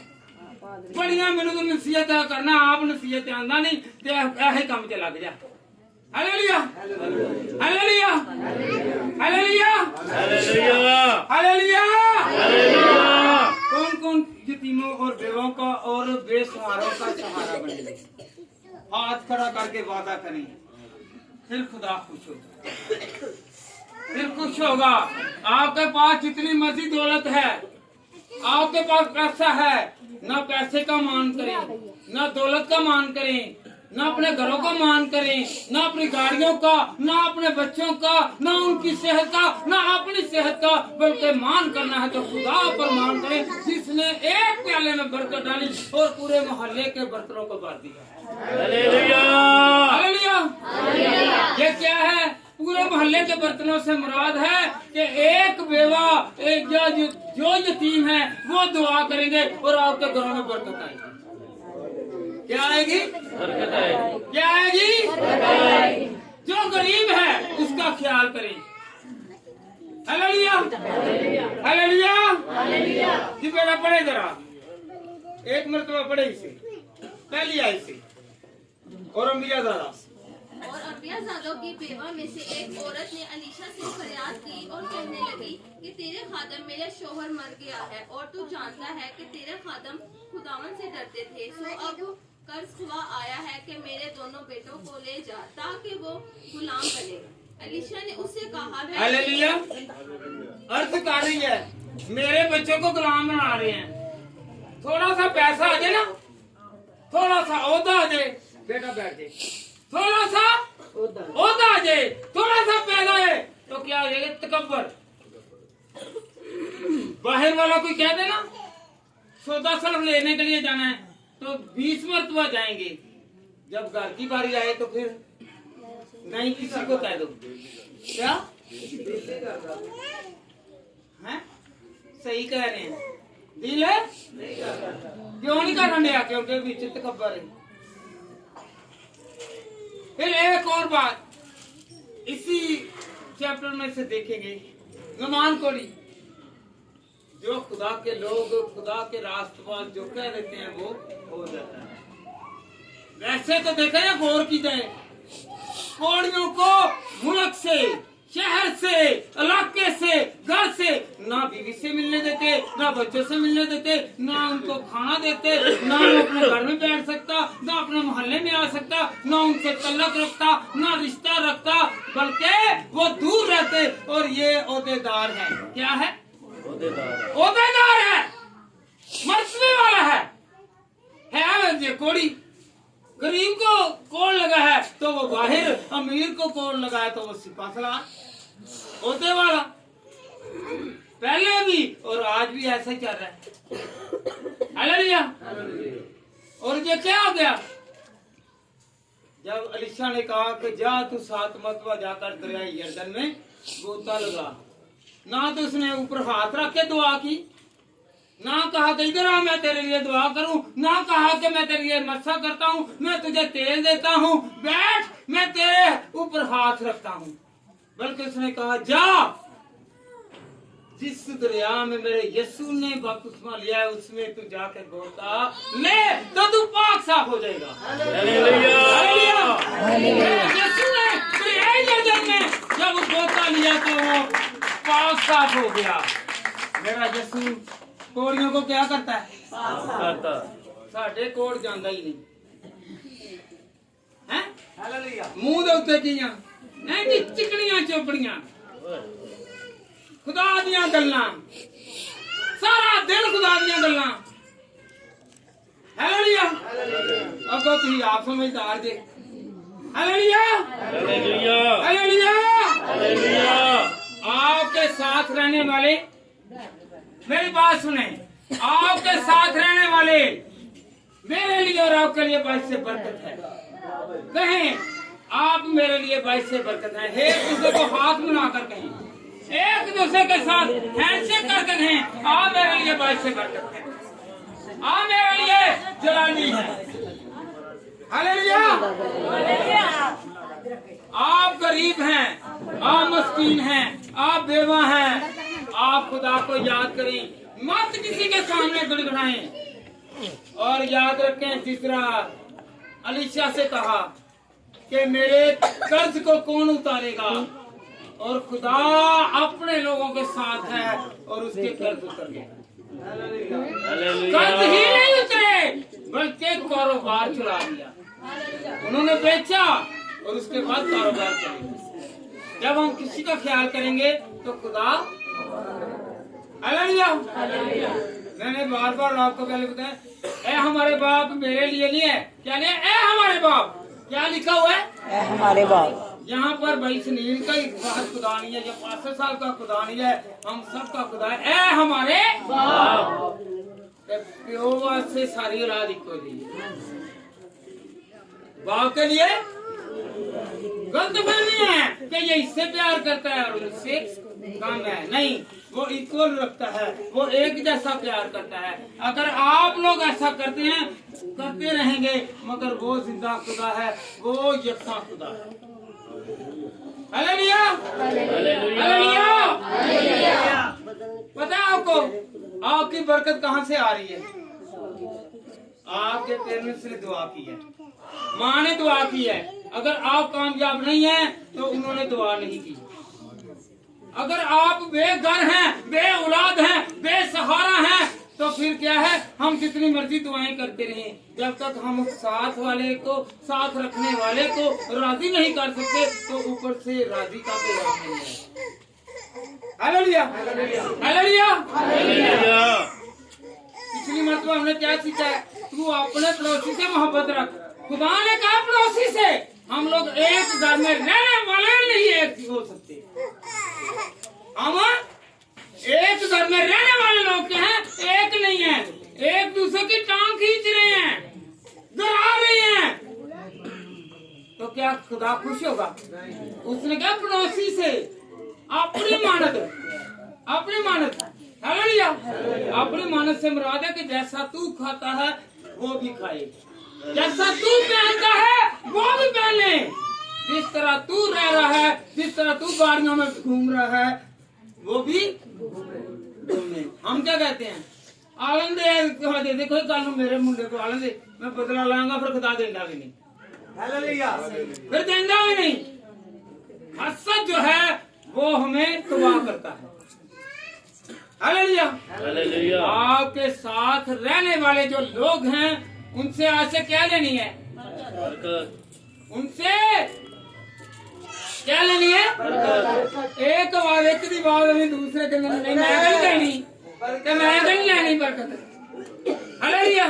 बड़ियां मैनूं तो नसीहत करना, आप नसीहत आंदा नहीं ते यही काम च लग जा। Hallelujah, hallelujah, hallelujah, hallelujah, hallelujah. कौन कौन यतीमों और बेवों का और बेसहारों का सहारा बनेंगे? हाथ खड़ा करके वादा करें, फिर खुदा खुश होगा, फिर खुश होगा। आपके पास जितनी मर्जी दौलत है, आपके पास पैसा है, ना पैसे का मान करें, ना दौलत का मान करें, ना अपने घरों का मान करें, ना अपनी गाड़ियों का, ना अपने बच्चों का, ना उनकी सेहत का, ना अपनी सेहत का, बल्कि मान करना है तो खुदा पर मान करें, जिसने एक प्याले में बरकत डाली और पूरे मोहल्ले के बर्तनों को भर दिया। Hallelujah, hallelujah. ये क्या है? पूरे मोहल्ले के बर्तनों से मुराद है कि एक बेवा, एक जो यतीम है वो दुआ करेंगे और आपके घरों में बरकत आएगी। क्या आएगी? बरकत आएगी। क्या आएगी? बरकत आएगी। जो गरीब है उसका ख्याल करें। Hallelujah, hallelujah, hallelujah. जी बेटा पढ़े जरा, एक मरतबा पढ़े इसे, पहली आयत से। और अम्बियाज़ादा और अम्बियाज़ादों की बेवा में से एक औरत ने अलीशा से फरियाद की और कहने लगी कि तेरे खादम मेरा शौहर मर गया है और तू जानता है कि तेरे खादम खुदावन से डरते थे। सो अब कर्ज हुआ आया है कि मेरे दोनों बेटों को ले जा ताकि वो गुलाम बने। अलीशा ने उससे कहा, हालेलुया। अर्थ कर रही है मेरे बच्चों को गुलाम बना रहे हैं, थोड़ा सा पैसा आ जाए ना, थोड़ा सा ओहदा आ जाए, बेटा बैठ जाए, थोड़ा सा ओहदा आ जाए, थोड़ा सा पैदा है तो क्या हो जाएगा? तकब्बर। बाहर वाला कोई कह देना सौदा सल्फ लेने के लिए जाना है तो 20 मरतबा जाएंगे, जब घर की बारी आए तो फिर नहीं किसी को कह दो। क्या हैं? सही कह रहे हैं, दिल है क्यों नहीं कर रहा? क्योंकि बीच तकब्बर है। फिर एक और बात इसी चैप्टर में से देखेंगे, नमान कोड़ी, जो खुदा के लोग, खुदा के रास्तबाज जो कह देते हैं वो हो जाता है। वैसे तो देखा या गौर की जाए, कोड़ियों को मुल्क से, शहर से, इलाके से, घर से ना बीवी से मिलने देते, ना बच्चों से मिलने देते, ना उनको खाना देते, ना वो अपने घर में बैठ सकता, ना अपने मोहल्ले में आ सकता, ना उनसे तल्लक रखता, ना रिश्ता रखता, बल्कि वो दूर रहते। और ये ओहदेदार है। क्या है? ओहदेदार है, मर्तबे वाला है ये कोड़ी। गरीब को कोड़ लगा है तो वो बाहर, अमीर को कोड़ लगा है तो वो सिपासला ओहदे वाला। पहले भी और आज भी ऐसा ही चल रहा है। हालेलुया। और ये क्या हो गया? जब अलीशा ने कहा कि जा तू 7 मरतबा जाकर दरिया यरदन में गोता लगा, ना तो उसने ऊपर हाथ रख के दुआ की, ना कहा कि इधर आ मैं तेरे लिए दुआ करूं, ना कहा कि मैं तेरे लिए मस्सा करता हूं, मैं तुझे तेल देता हूं, बैठ मैं तेरे ऊपर हाथ रखता हूं। बल्कि उसने कहा जा, जिस दरिया में मेरे यीशु ने बपतिस्मा लिया है उसमें तू जाकर गोता ले तो तू पाक साफ हो जाएगा। हालेलुया। यीशु ने दरिया यरदन में जब गोता लिया तो वो पाक साफ हो गया। मेरा यीशु कोड़ियों को क्या करता है? साढ़े कोड़ जाता ही नहीं है। मुंह दे उत्ते कियां नहीं चिकनियां चोपड़ियां खुदा दियां गल्लां, सारा दिन खुदा दियां गल्लां। हालेलुया। अब तो तुम आप समझदार जे। Hallelujah hallelujah hallelujah. आपके साथ रहने वाले, मेरी बात सुने, आपके साथ रहने वाले मेरे लिए और आपके लिए बाइस से बरकत है। कहें आप मेरे लिए बाइस से बरकत है। एक दूसरे को हाथ मिलाकर कहें, एक दूसरे के साथ हैंडशेक करके कहें आप मेरे लिए बाइस से बरकत है, आप मेरे लिए जलाली है। हालेलुया। आप गरीब हैं, आप मस्कीन हैं, आप बेवा हैं, आप खुदा को याद करें, मत किसी के सामने गड़गड़ाएं। और याद रखें जिस तरह अलीशा से कहा कि मेरे कर्ज को कौन उतारेगा, और खुदा अपने लोगों के साथ है और उसके कर्ज उतर गए। कर्ज ही नहीं उतरे बल्कि कारोबार चला दिया, उन्होंने बेचा और उसके बाद कारोबार चले। जब हम किसी का ख्याल करेंगे तो खुदा, हालेलुया। मैंने बार बार आपको पहले बताया, ए हमारे बाप मेरे लिए नहीं है, क्या नहीं है? ए हमारे बाप, क्या लिखा हुआ है? ए हमारे बाप। यहाँ पर भाई सुनील का एक खुदा नहीं है, या 65 साल का खुदा नहीं है, हम सब का खुदा है। ए हमारे बाप, प्यो से सारी औलाद इको दी बाप के लिए गलत फहमी है कि ये इससे प्यार करता है और उससे कम है। नहीं, वो इक्वल रखता है, वो एक जैसा प्यार करता है। अगर आप लोग ऐसा करते हैं, करते रहेंगे, मगर वो जिंदा खुदा है, वो यकसा खुदा है। Hallelujah hallelujah. पता है आपको आपकी बरकत कहाँ से आ रही है? आपके पेरेंट्स ने दुआ की है, माँ ने दुआ की है। अगर आप कामयाब नहीं हैं तो उन्होंने दुआ नहीं की। अगर आप बेघर हैं, बे औलाद हैं, बेसहारा हैं, तो फिर क्या है? हम जितनी मर्जी दुआएं करते रहें, जब तक हम साथ वाले को, साथ रखने वाले को राजी नहीं कर सकते तो ऊपर से राजी का कोई राज नहीं है। Hallelujah hallelujah hallelujah. पिछली मरतबा हमने क्या सीखा है? तू अपने पड़ोसी से मोहब्बत रख। खुदा ने कहा पड़ोसी से, हम लोग एक घर में रहने वाले नहीं एक हो सकते, हम एक घर में रहने वाले खुदा खुश होगा? उसने कहा पड़ोसी से अपनी मानत हालेलुया, अपनी मानत से मुराद है कि जैसा तू खाता है वो भी खाए, जैसा तू पहनता है वो भी पहने, जिस तरह तू रह रहा है, जिस तरह तू गाड़ियों में घूम रहा है वो भी घूमे। हम क्या कहते हैं? आलन दे देखो कल मेरे मुंडे को आलन दे, मैं बदला लाऊंगा, फिर खुदा देना भी नहीं, फिर देना भी नहीं। हसद जो है वो हमें तबाह करता है। Hallelujah, hallelujah. आपके साथ रहने वाले जो लोग हैं उनसे आज से क्या लेनी है? उनसे क्या लेनी है? एक बार एक दी बात अभी दूसरे के नहीं मैं नहीं लेनी, तो मैं नहीं लेनी बरकत। हालेलुया,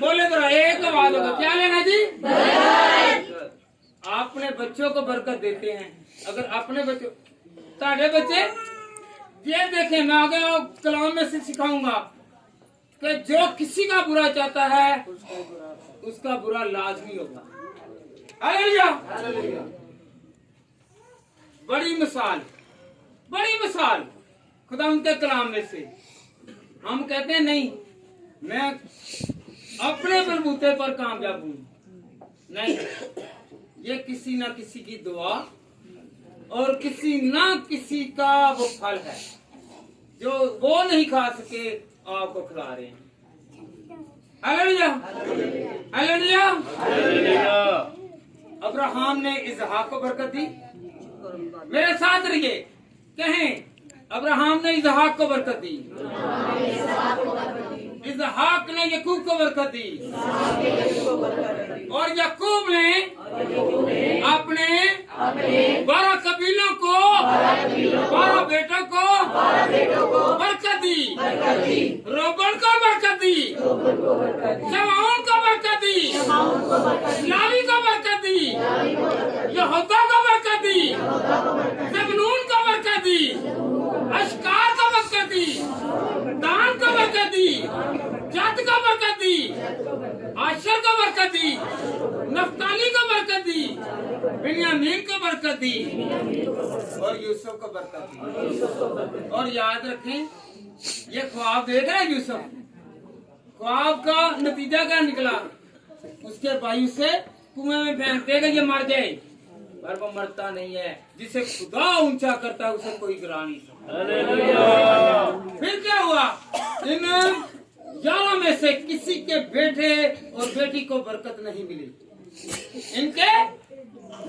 बोले तो एक बात होगा, क्या लेना जी? अपने बच्चों को बरकत देते हैं। अगर अपने बच्चों साढ़े बच्चे ये देखें, मैं आगे कलाम में से सिखाऊंगा कि जो किसी का बुरा चाहता है उसका बुरा लाजमी होगा। हालेलुया, बड़ी मिसाल खुदा उनके कलाम में से। हम कहते हैं नहीं मैं अपने बलबूते पर कामयाब हूँ, नहीं, ये किसी ना किसी की दुआ और किसी ना किसी का वो फल है जो वो नहीं खा सके आपको खिला रहे हैं। Hallelujah, hallelujah, hallelujah. अब्राहम ने इसहाक को बरकत दी। मेरे साथ रहिए, कहें अब्राहम ने इसहाक को बरकत दी, इसहाक ने यकूब को बरकत दी, और यकूब ने अपने 12 कबीलों को 12 बेटों को बरकत दी। रोबन को बरकत दी, शमौन को बरकत दी, लावी को बरकत दी, यहूदा को बरकत दी, ज़बूलून को बरकत दी, अश्कार को बरकत दी, दान को बरकत दी, जद को बरकत दी, आशर को बरकत दी, नफ्ताली को बरकत दी, बिन्यामीन को बरकत दी, और यूसुफ को बरकत दी। और याद रखें, ये ख्वाब देख रहे हैं यूसुफ, ख्वाब का नतीजा क्या निकला? उसके भाई से कुएं में फेंक देगा ये मर जाए, पर वो मरता नहीं है। जिसे खुदा ऊंचा करता है उसे कोई गिरा नहीं सकता। हालेलुया। फिर क्या हुआ? इन 11 में से किसी के बेटे और बेटी को बरकत नहीं मिली, इनके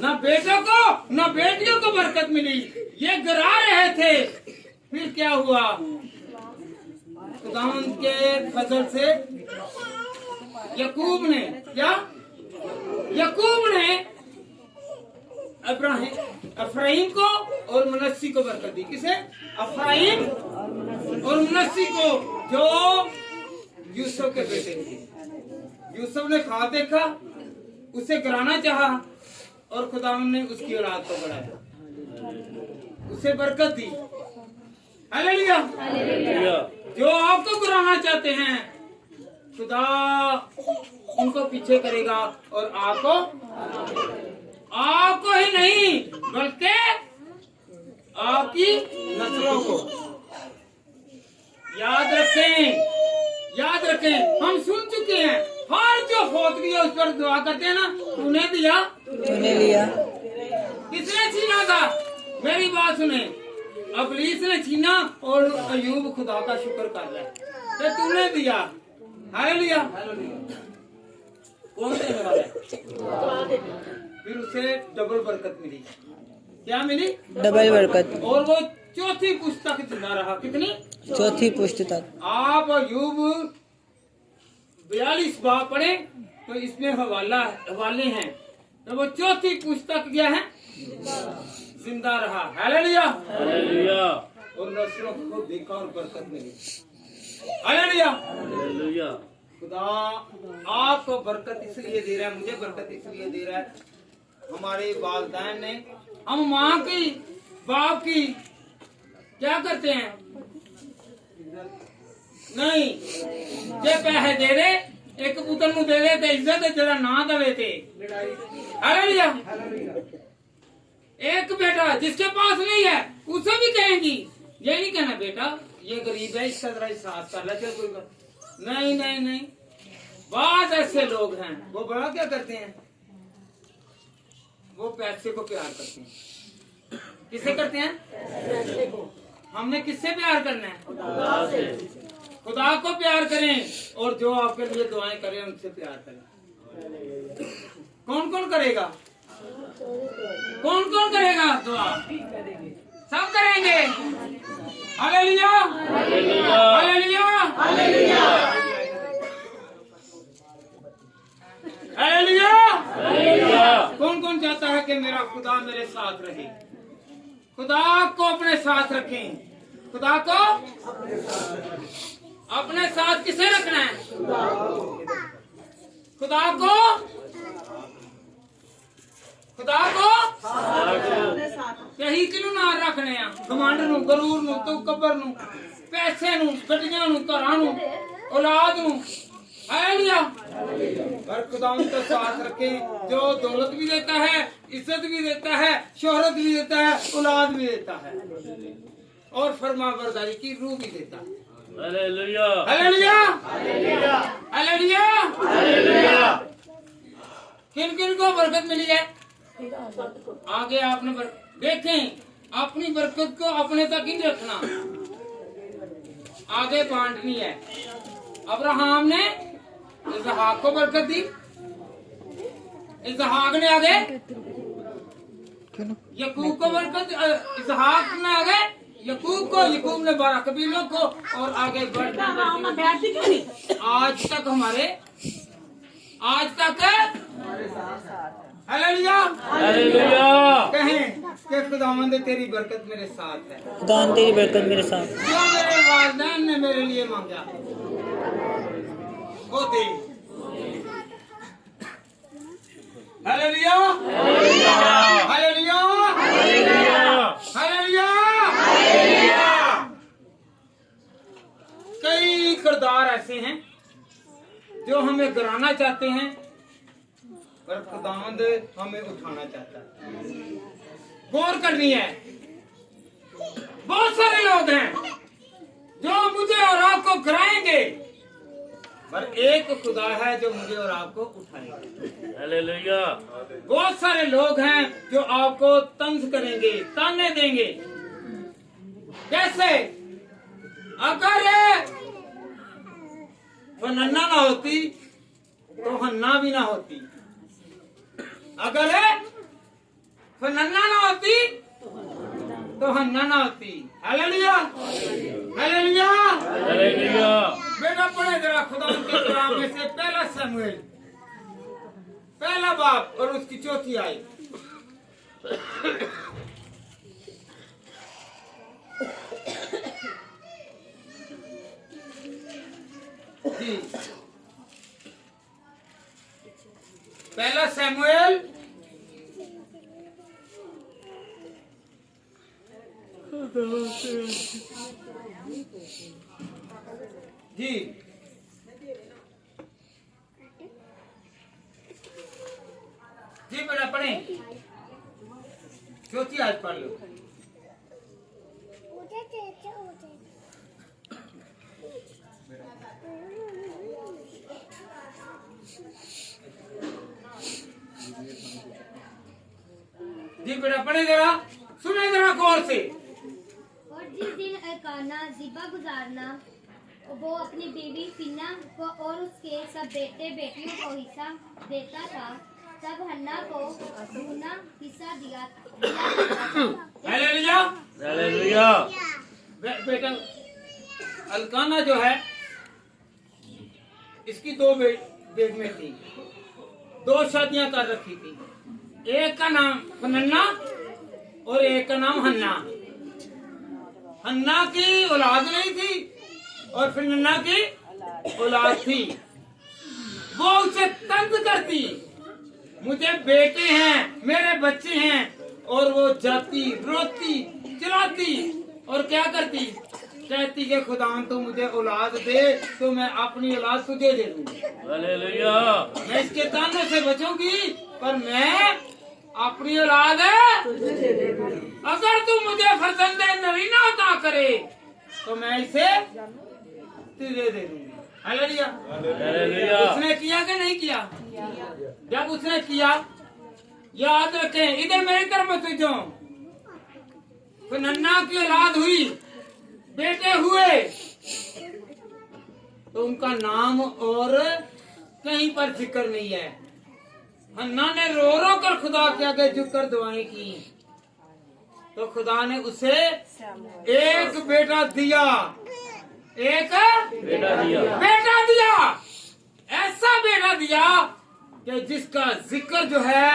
न बेटों को न बेटियों को बरकत मिली, ये गिरा रहे थे। फिर क्या हुआ? खुदावंद के फजल से यकूब ने अफराइम को और मनस्सी को बरकत दी। किसे? अफराइम और मनस्सी को, जो यूसुफ के बेटे थे। यूसुफ ने ख्वाब देखा, उसे गिराना चाहा, और खुदावंद ने उसकी औलाद को बढ़ाया, उसे बरकत दी। हालेलुया, जो आपको गिराना चाहते हैं खुदा उनको पीछे करेगा, और आपको ही नहीं बल्कि आपकी नस्लों को। याद रखें, हम सुन चुके हैं, हर जो फौत किया उस पर दुआ करते हैं ना, तूने दिया तूने लिया, किसने छीना था? मेरी बात सुने, अबलीस ने छीना और अयूब खुदा का शुक्र कर रहा है तो तूने दिया। हालेलुया, कौन देने वाला है? फिर उसे डबल बरकत मिली। क्या मिली? डबल बरकत। और वो चौथी पुश्त तक जिंदा रहा। कितनी? चौथी पुश्त तक। आप अयूब 42 बाब पढ़े तो इसमें हवाले हैं, तो वो चौथी पुश्त तक क्या है? जिंदा रहा। Hallelujah, hallelujah. और नस्लों को देखा और बरकत मिली। Hallelujah, hallelujah. खुदा आपको बरकत इसलिए दे रहा है, मुझे बरकत इसलिए दे रहा है। हमारे वालिदैन ने, हम माँ की बाप की क्या करते हैं? नहीं, ये पैसे दे दे, एक पुत्र नु दे दे इज्जत जरा ना दवे थे। हालेलुया। एक बेटा जिसके पास नहीं है उसे भी कहेंगी, ये नहीं कहना बेटा ये गरीब है इसका जरा साथ कर लेते कोई बात नहीं। नहीं नहीं, बहुत ऐसे लोग हैं वो बड़ा क्या करते हैं, वो पैसे को प्यार करते हैं। किसे करते हैं? हमने किससे प्यार करना है? खुदा को प्यार करें और जो आपके लिए दुआएं करें उनसे प्यार करें। कौन कौन करेगा? कौन कौन करेगा दुआ? सब करेंगे। Hallelujah hallelujah hallelujah hallelujah. कौन कौन चाहता है कि मेरा खुदा मेरे साथ रहे? खुदा को अपने साथ रखें। खुदा को अपने साथ किसे रखना है? खुदा को कहीं किनू ना रखने आ, घमंड नू, गरूर नू, तकब्बर नू, पैसे नू, गड्डियां नू, घरां नू, औलाद नू। हालेलुया। पर खुदा उनका साथ रखे जो दौलत भी देता है, इज्जत भी देता है, शोहरत भी देता है, औलाद भी देता है और फरमाबरदारी की रूह भी देता है। Hallelujah hallelujah hallelujah hallelujah. किन किन को बरकत मिली है? आगे आपने देखें, अपनी बरकत को अपने तक ही रखना, आगे बांटनी है। अब्राहम ने इसहाक को बरकत दी, इसहाक ने आगे यकूब को बरकत, इसहाक ने आगे यकूब को, यकूब ने 12 कबीलों को और आगे बढ़ते आज तक हमारे आज तक। Hallelujah hallelujah. कहें कि खुदावंद तेरी बरकत मेरे साथ है। खुदा तेरी बरकत मेरे साथ। जो मेरे वालिदैन ने मेरे लिए मांगा वो दे। Hallelujah hallelujah hallelujah hallelujah. कई किरदार ऐसे हैं जो हमें गिराना चाहते हैं पर खुदावंद हमें उठाना चाहता है। गौर करनी है। बहुत सारे लोग हैं जो मुझे और आपको गिराएंगे पर एक खुदा है जो मुझे और आपको उठाएगा। हालेलुया। बहुत सारे लोग हैं जो आपको तंज करेंगे, ताने देंगे। कैसे? अगर फनन्ना ना होती तो हन्ना भी ना होती। अगर फनन्ना ना होती तो हन्ना ना होती। Hallelujah hallelujah hallelujah. बेटा पढ़े जरा खुदा के कलाम में से पहला शमूएल, पहला बाप और उसकी चौथी आयत। जी पहला शमूएल जी जी बेटा पढ़े, चौथी आयत पढ़ लो। जी बेटा पढ़े जरा, सुने जरा गौर से। और जिस दिन अरकाना ज़िबा गुजारना वो अपनी बीवी फिन्ना को और उसके सब बेटे बेटियों को हिस्सा देता था, तब हन्ना को दूना हिस्सा दिया। Hallelujah hallelujah. बेटा अल्काना जो है इसकी दो बेटियां थी, 2 शादियां कर रखी थी। एक का नाम फनन्ना और एक का नाम हन्ना। हन्ना की औलाद नहीं थी और फनन्ना की औलाद थी। वो उसे तंग करती, मुझे बेटे हैं, मेरे बच्चे हैं, और वो जाती रोती चिल्लाती और क्या करती, कहती है खुदा तो मुझे औलाद दे तो मैं अपनी औलाद तुझे दे दूंगी। हालेलुया। मैं इसके ताने से बचूंगी पर मैं अपनी औलाद अगर तू मुझे फर्जंद नरीना अता करे तो मैं इसे तुझे दे दूंगी। हालेलुया। हालेलुया। उसने किया कि नहीं किया? जब उसने किया, याद रखें, इधर मेरी तरफ मत जो नन्ना की औलाद हुई, बेटे हुए, तो उनका नाम और कहीं पर जिक्र नहीं है। हन्ना ने रो रो कर खुदा के आगे झुककर दुआएं की तो खुदा ने उसे एक बेटा दिया, एक बेटा दिया, ऐसा बेटा दिया कि जिसका जिक्र जो है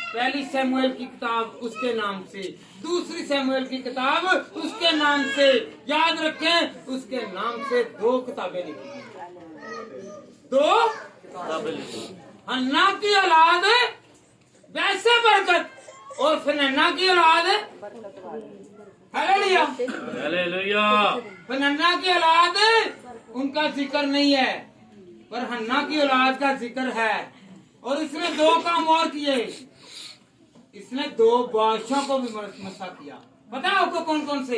पहली शमूएल की किताब उसके नाम से, दूसरी शमूएल की किताब उसके नाम से, याद रखें उसके नाम से 2 किताबें लिखी, 2 हन्ना की औलाद वैसे बरकत और फिनन्ना की औलाद हालेलुया। हालेलुया। फिनन्ना की औलाद उनका जिक्र नहीं है पर हन्ना की औलाद का जिक्र है। और इसने 2 काम और किए, इसने 2 बादशाह को भी मसा किया। पता है आपको कौन कौन से?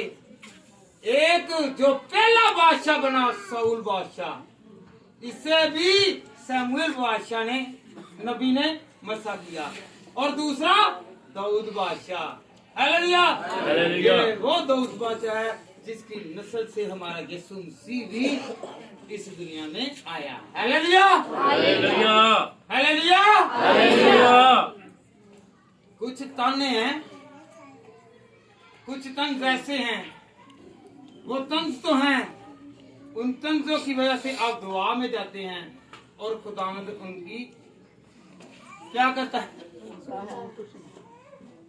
एक जो पहला बादशाह बना साउल बादशाह, इससे भी शमूएल बादशाह ने नबी ने मसा किया। और दूसरा दाऊद बादशाह। हालेलुया। हालेलुया। ये वो दाऊद बादशाह है जिसकी नस्ल से हमारा यीशु मसीह भी इस दुनिया में आया। हालेलुया। हालेलुया। हालेलुया। हालेलुया। कुछ ताने हैं, कुछ तंज ऐसे हैं, वो तंज तो हैं, उन तंजों की वजह से आप दुआ में जाते हैं और खुदावंद उनकी क्या करता है?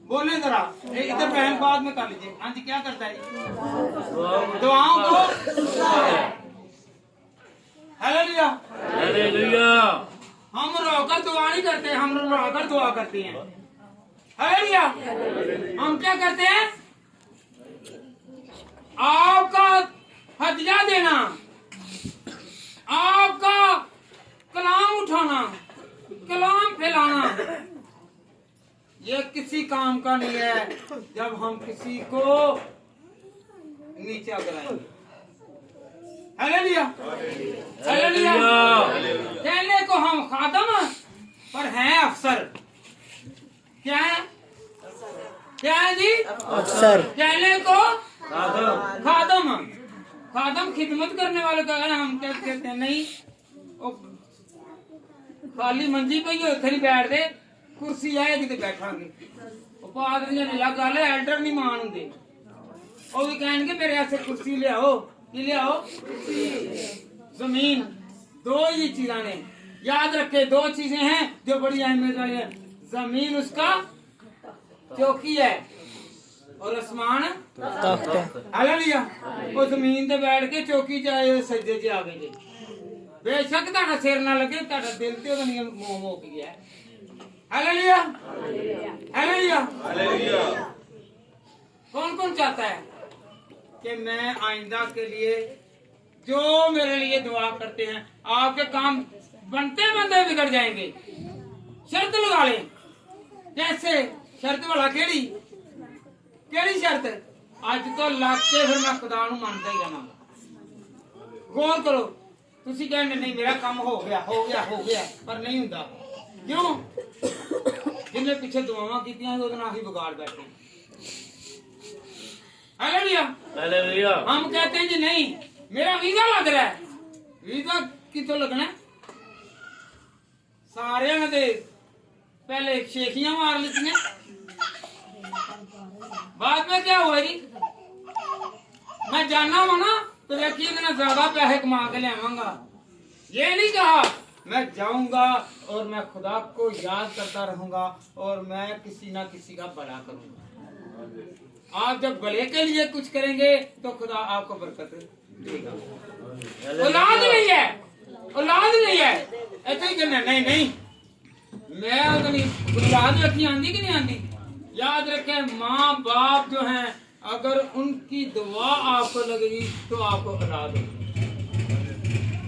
बोले जरा, इधर बहन बाद में कर लीजिए। हाँ जी, क्या करता है? दुआओं को हालेलुया। हालेलुया। हम रोकर दुआ नहीं करते, हम रोकर दुआ करते हैं। हालेलुया। हम क्या करते हैं? आपका हदिया देना, आपका कलाम उठाना, कलाम फैलाना, ये किसी काम का नहीं है जब हम किसी को नीचा कराएंगे। हालेलुया। हालेलुया। कहने को हम खादम पर हैं अफसर। क्या है? क्या है जी? अफसर। कहने को खादम, खादम खिदमत करने वाले का है। हम क्या कहते हैं? नहीं, ओ खाली मंजी पे ही उत्थे नहीं बैठ दे, कुर्सी आएगी तो बैठांगे। पादरियां ने लग गल एल्डर नहीं मान होंगे, वो भी कहेंगे मेरे ऐसे कुर्सी ले आओ, की ले आओ जमीन। 2 ही चीजें ने याद रखे, 2 चीजें हैं जो बड़ी अहमियत वाली है। जमीन उसका चौकी है और आसमान तख्त है। हालेलुया। वो जमीन ते बैठ के चौकी जाए सजदे च आ गए। बेशक ताड़ा सिर ना लगे, ताड़ा दिल ते ओदा नियम मोह हो गया है। हालेलुया। हालेलुया। हालेलुया। कौन कौन चाहता है कि मैं आइंदा के लिए जो मेरे लिए दुआ करते हैं, आपके काम बनते बनते बिगड़ जाएंगे। शर्त लगा लें। कैसे शर्त वाला? केड़ी केड़ी शर्त? अज तो लग के फिर मैं खुदा नूं मनदा ही रहांगा। गौर करो, तुसी कहने नहीं मेरा काम हो गया हो गया हो गया, पर नहीं हुंदा। क्यों? जिन्हें पीछे दुआवां कीतियां ओदे नाल ही बिगाड़ बैठे। हालेलुया। हालेलुया। हम कहते हैं जी नहीं मेरा वीजा लग रहा है। वीजा कितों लगना है? सारे ने पहले शेखियां मार ली, बाद में क्या हुआ जी? मैं जाना वा ना तो देखिए मैं ज्यादा पैसे कमा के लियावांगा। ये नहीं कहा मैं जाऊंगा और मैं खुदा को याद करता रहूंगा और मैं किसी ना किसी का भला करूंगा। आप जब भले के लिए कुछ करेंगे तो खुदा आपको बरकत देगा। औलाद नहीं है, औलाद नहीं है, ऐसे ही करना नहीं नहीं मैं औलाद रखी आंदी कि नहीं आंदी? याद रखें, माँ बाप जो हैं अगर उनकी दुआ आपको लगेगी तो आपको औलाद होगी।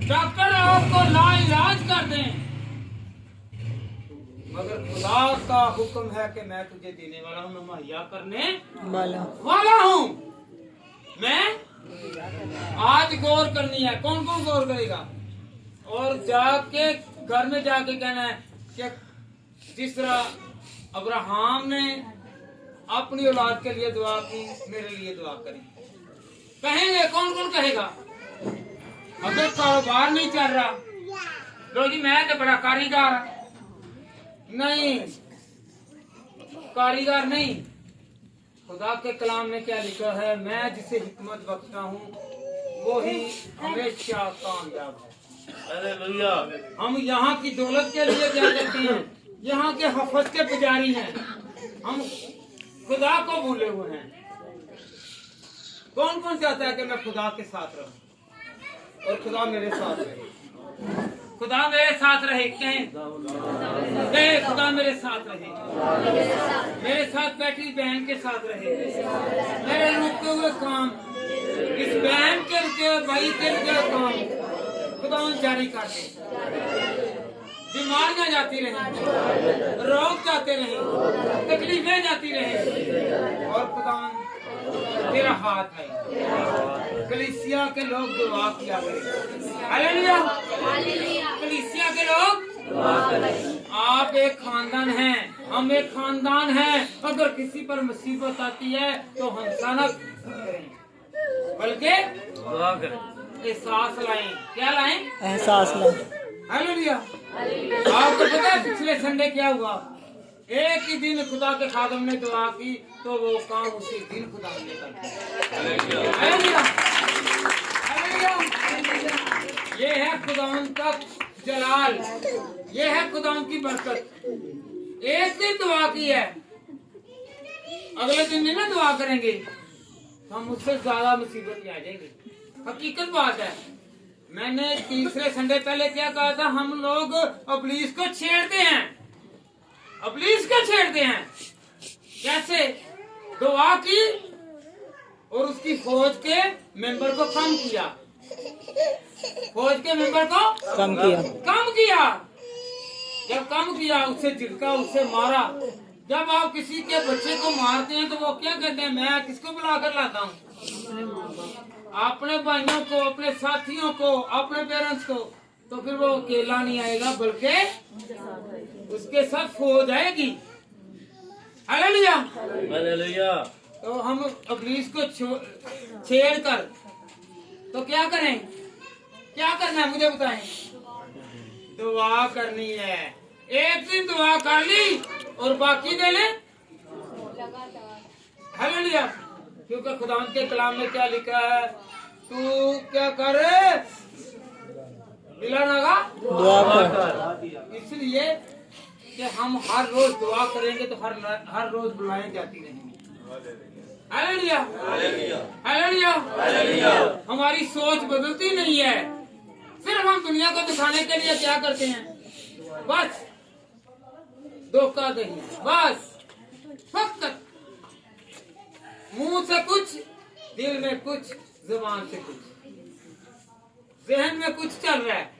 डॉक्टर आपको लाइलाज कर दें, मगर खुदा का हुक्म है कि मैं तुझे देने वाला हूँ, मैं मुहैया करने वाला हूँ। मैं आज गौर करनी है। कौन कौन गौर करेगा? और जाके घर में जाके कहना है कि जिस तरह अब्राहम ने अपनी औलाद के लिए दुआ की, मेरे लिए दुआ करी। कहेंगे, कौन कौन कहेगा? अगर कारोबार नहीं चल रहा, लो जी मैं तो बड़ा कारीगर नहीं, कारीगर नहीं। खुदा के कलाम में क्या लिखा है? मैं जिसे हिकमत बख्शता हूँ वो ही हमेशा कामयाब है। हालेलुया। हम यहाँ की दौलत के लिए क्या करते हैं? यहाँ के हफज के पुजारी हैं, हम खुदा को भूले हुए हैं। कौन कौन चाहता है कि मैं खुदा के साथ रहूं और खुदा मेरे साथ रहे? खुदा मेरे साथ रहे, कहें खुदा मेरे साथ रहे, मेरे साथ बैठी बहन के साथ रहे, मेरे रुके हुए काम, इस बहन के रुके भाई के रुके काम खुदा जारी कर दे। बीमारियां जाती रहे, रोग जाते रहे, तकलीफें जाती रहे, और खुदा तेरा हाथ है। कलीसिया के लोग दुआ किया करें। हालेलुया। कलीसिया के लोग, आप एक खानदान हैं, हम एक खानदान हैं। अगर किसी पर मुसीबत आती है तो हम सनक करें, बल्कि दुआ करें, एहसास लाएं। क्या लाएं? एहसास लाएं। हालेलुया। आपको पता है पिछले संडे क्या हुआ? एक ही दिन खुदा के खादम ने दुआ की तो वो काम उसी दिन खुदा ने कर दिया। हालेलुया। हालेलुया। ये है खुदावन का जलाल, ये है खुदावन की बरकत। एक दिन दुआ की है, अगले दिन नहीं ना दुआ करेंगे, हम उससे ज्यादा मुसीबत में आ जाएंगे। हकीकत बात है। मैंने तीसरे संडे पहले क्या कहा था? हम लोग इब्लीस को छेड़ते हैं, इब्लीस को छेड़ते हैं। कैसे? दुआ की और उसकी फौज के मेंबर को कम किया, फौज के मेंबर को कम किया। जब कम किया, उससे झिड़का, उससे मारा। जब आप किसी के बच्चे को मारते हैं तो वो क्या कहते हैं? मैं किसको बुलाकर लाता हूँ? अपने भाइयों को, अपने साथियों को, अपने पेरेंट्स को। तो फिर वो अकेला नहीं आएगा, बल्कि उसके साथ फौज आएगी। हालेलुया। हालेलुया। तो हम इब्लीस को छेड़ कर तो क्या करें? क्या करना है मुझे बताएं? दुआ करनी है। एक दिन दुआ कर ली और बाकी दे ले। हालेलुया। क्योंकि खुदा के कलाम में क्या लिखा है? तू क्या करे? मिलाना दुआ कर। इसलिए कि हम हर रोज दुआ करेंगे तो हर रोज दुआएं जाती रहेंगी। हालेलुया। हालेलुया। हालेलुया। हमारी सोच बदलती नहीं है। सिर्फ हम दुनिया को दिखाने के लिए क्या करते हैं? बस धोखा देंगे, बस फकत मुंह से कुछ, दिल में कुछ, जुबान से कुछ, जहन में कुछ चल रहा है।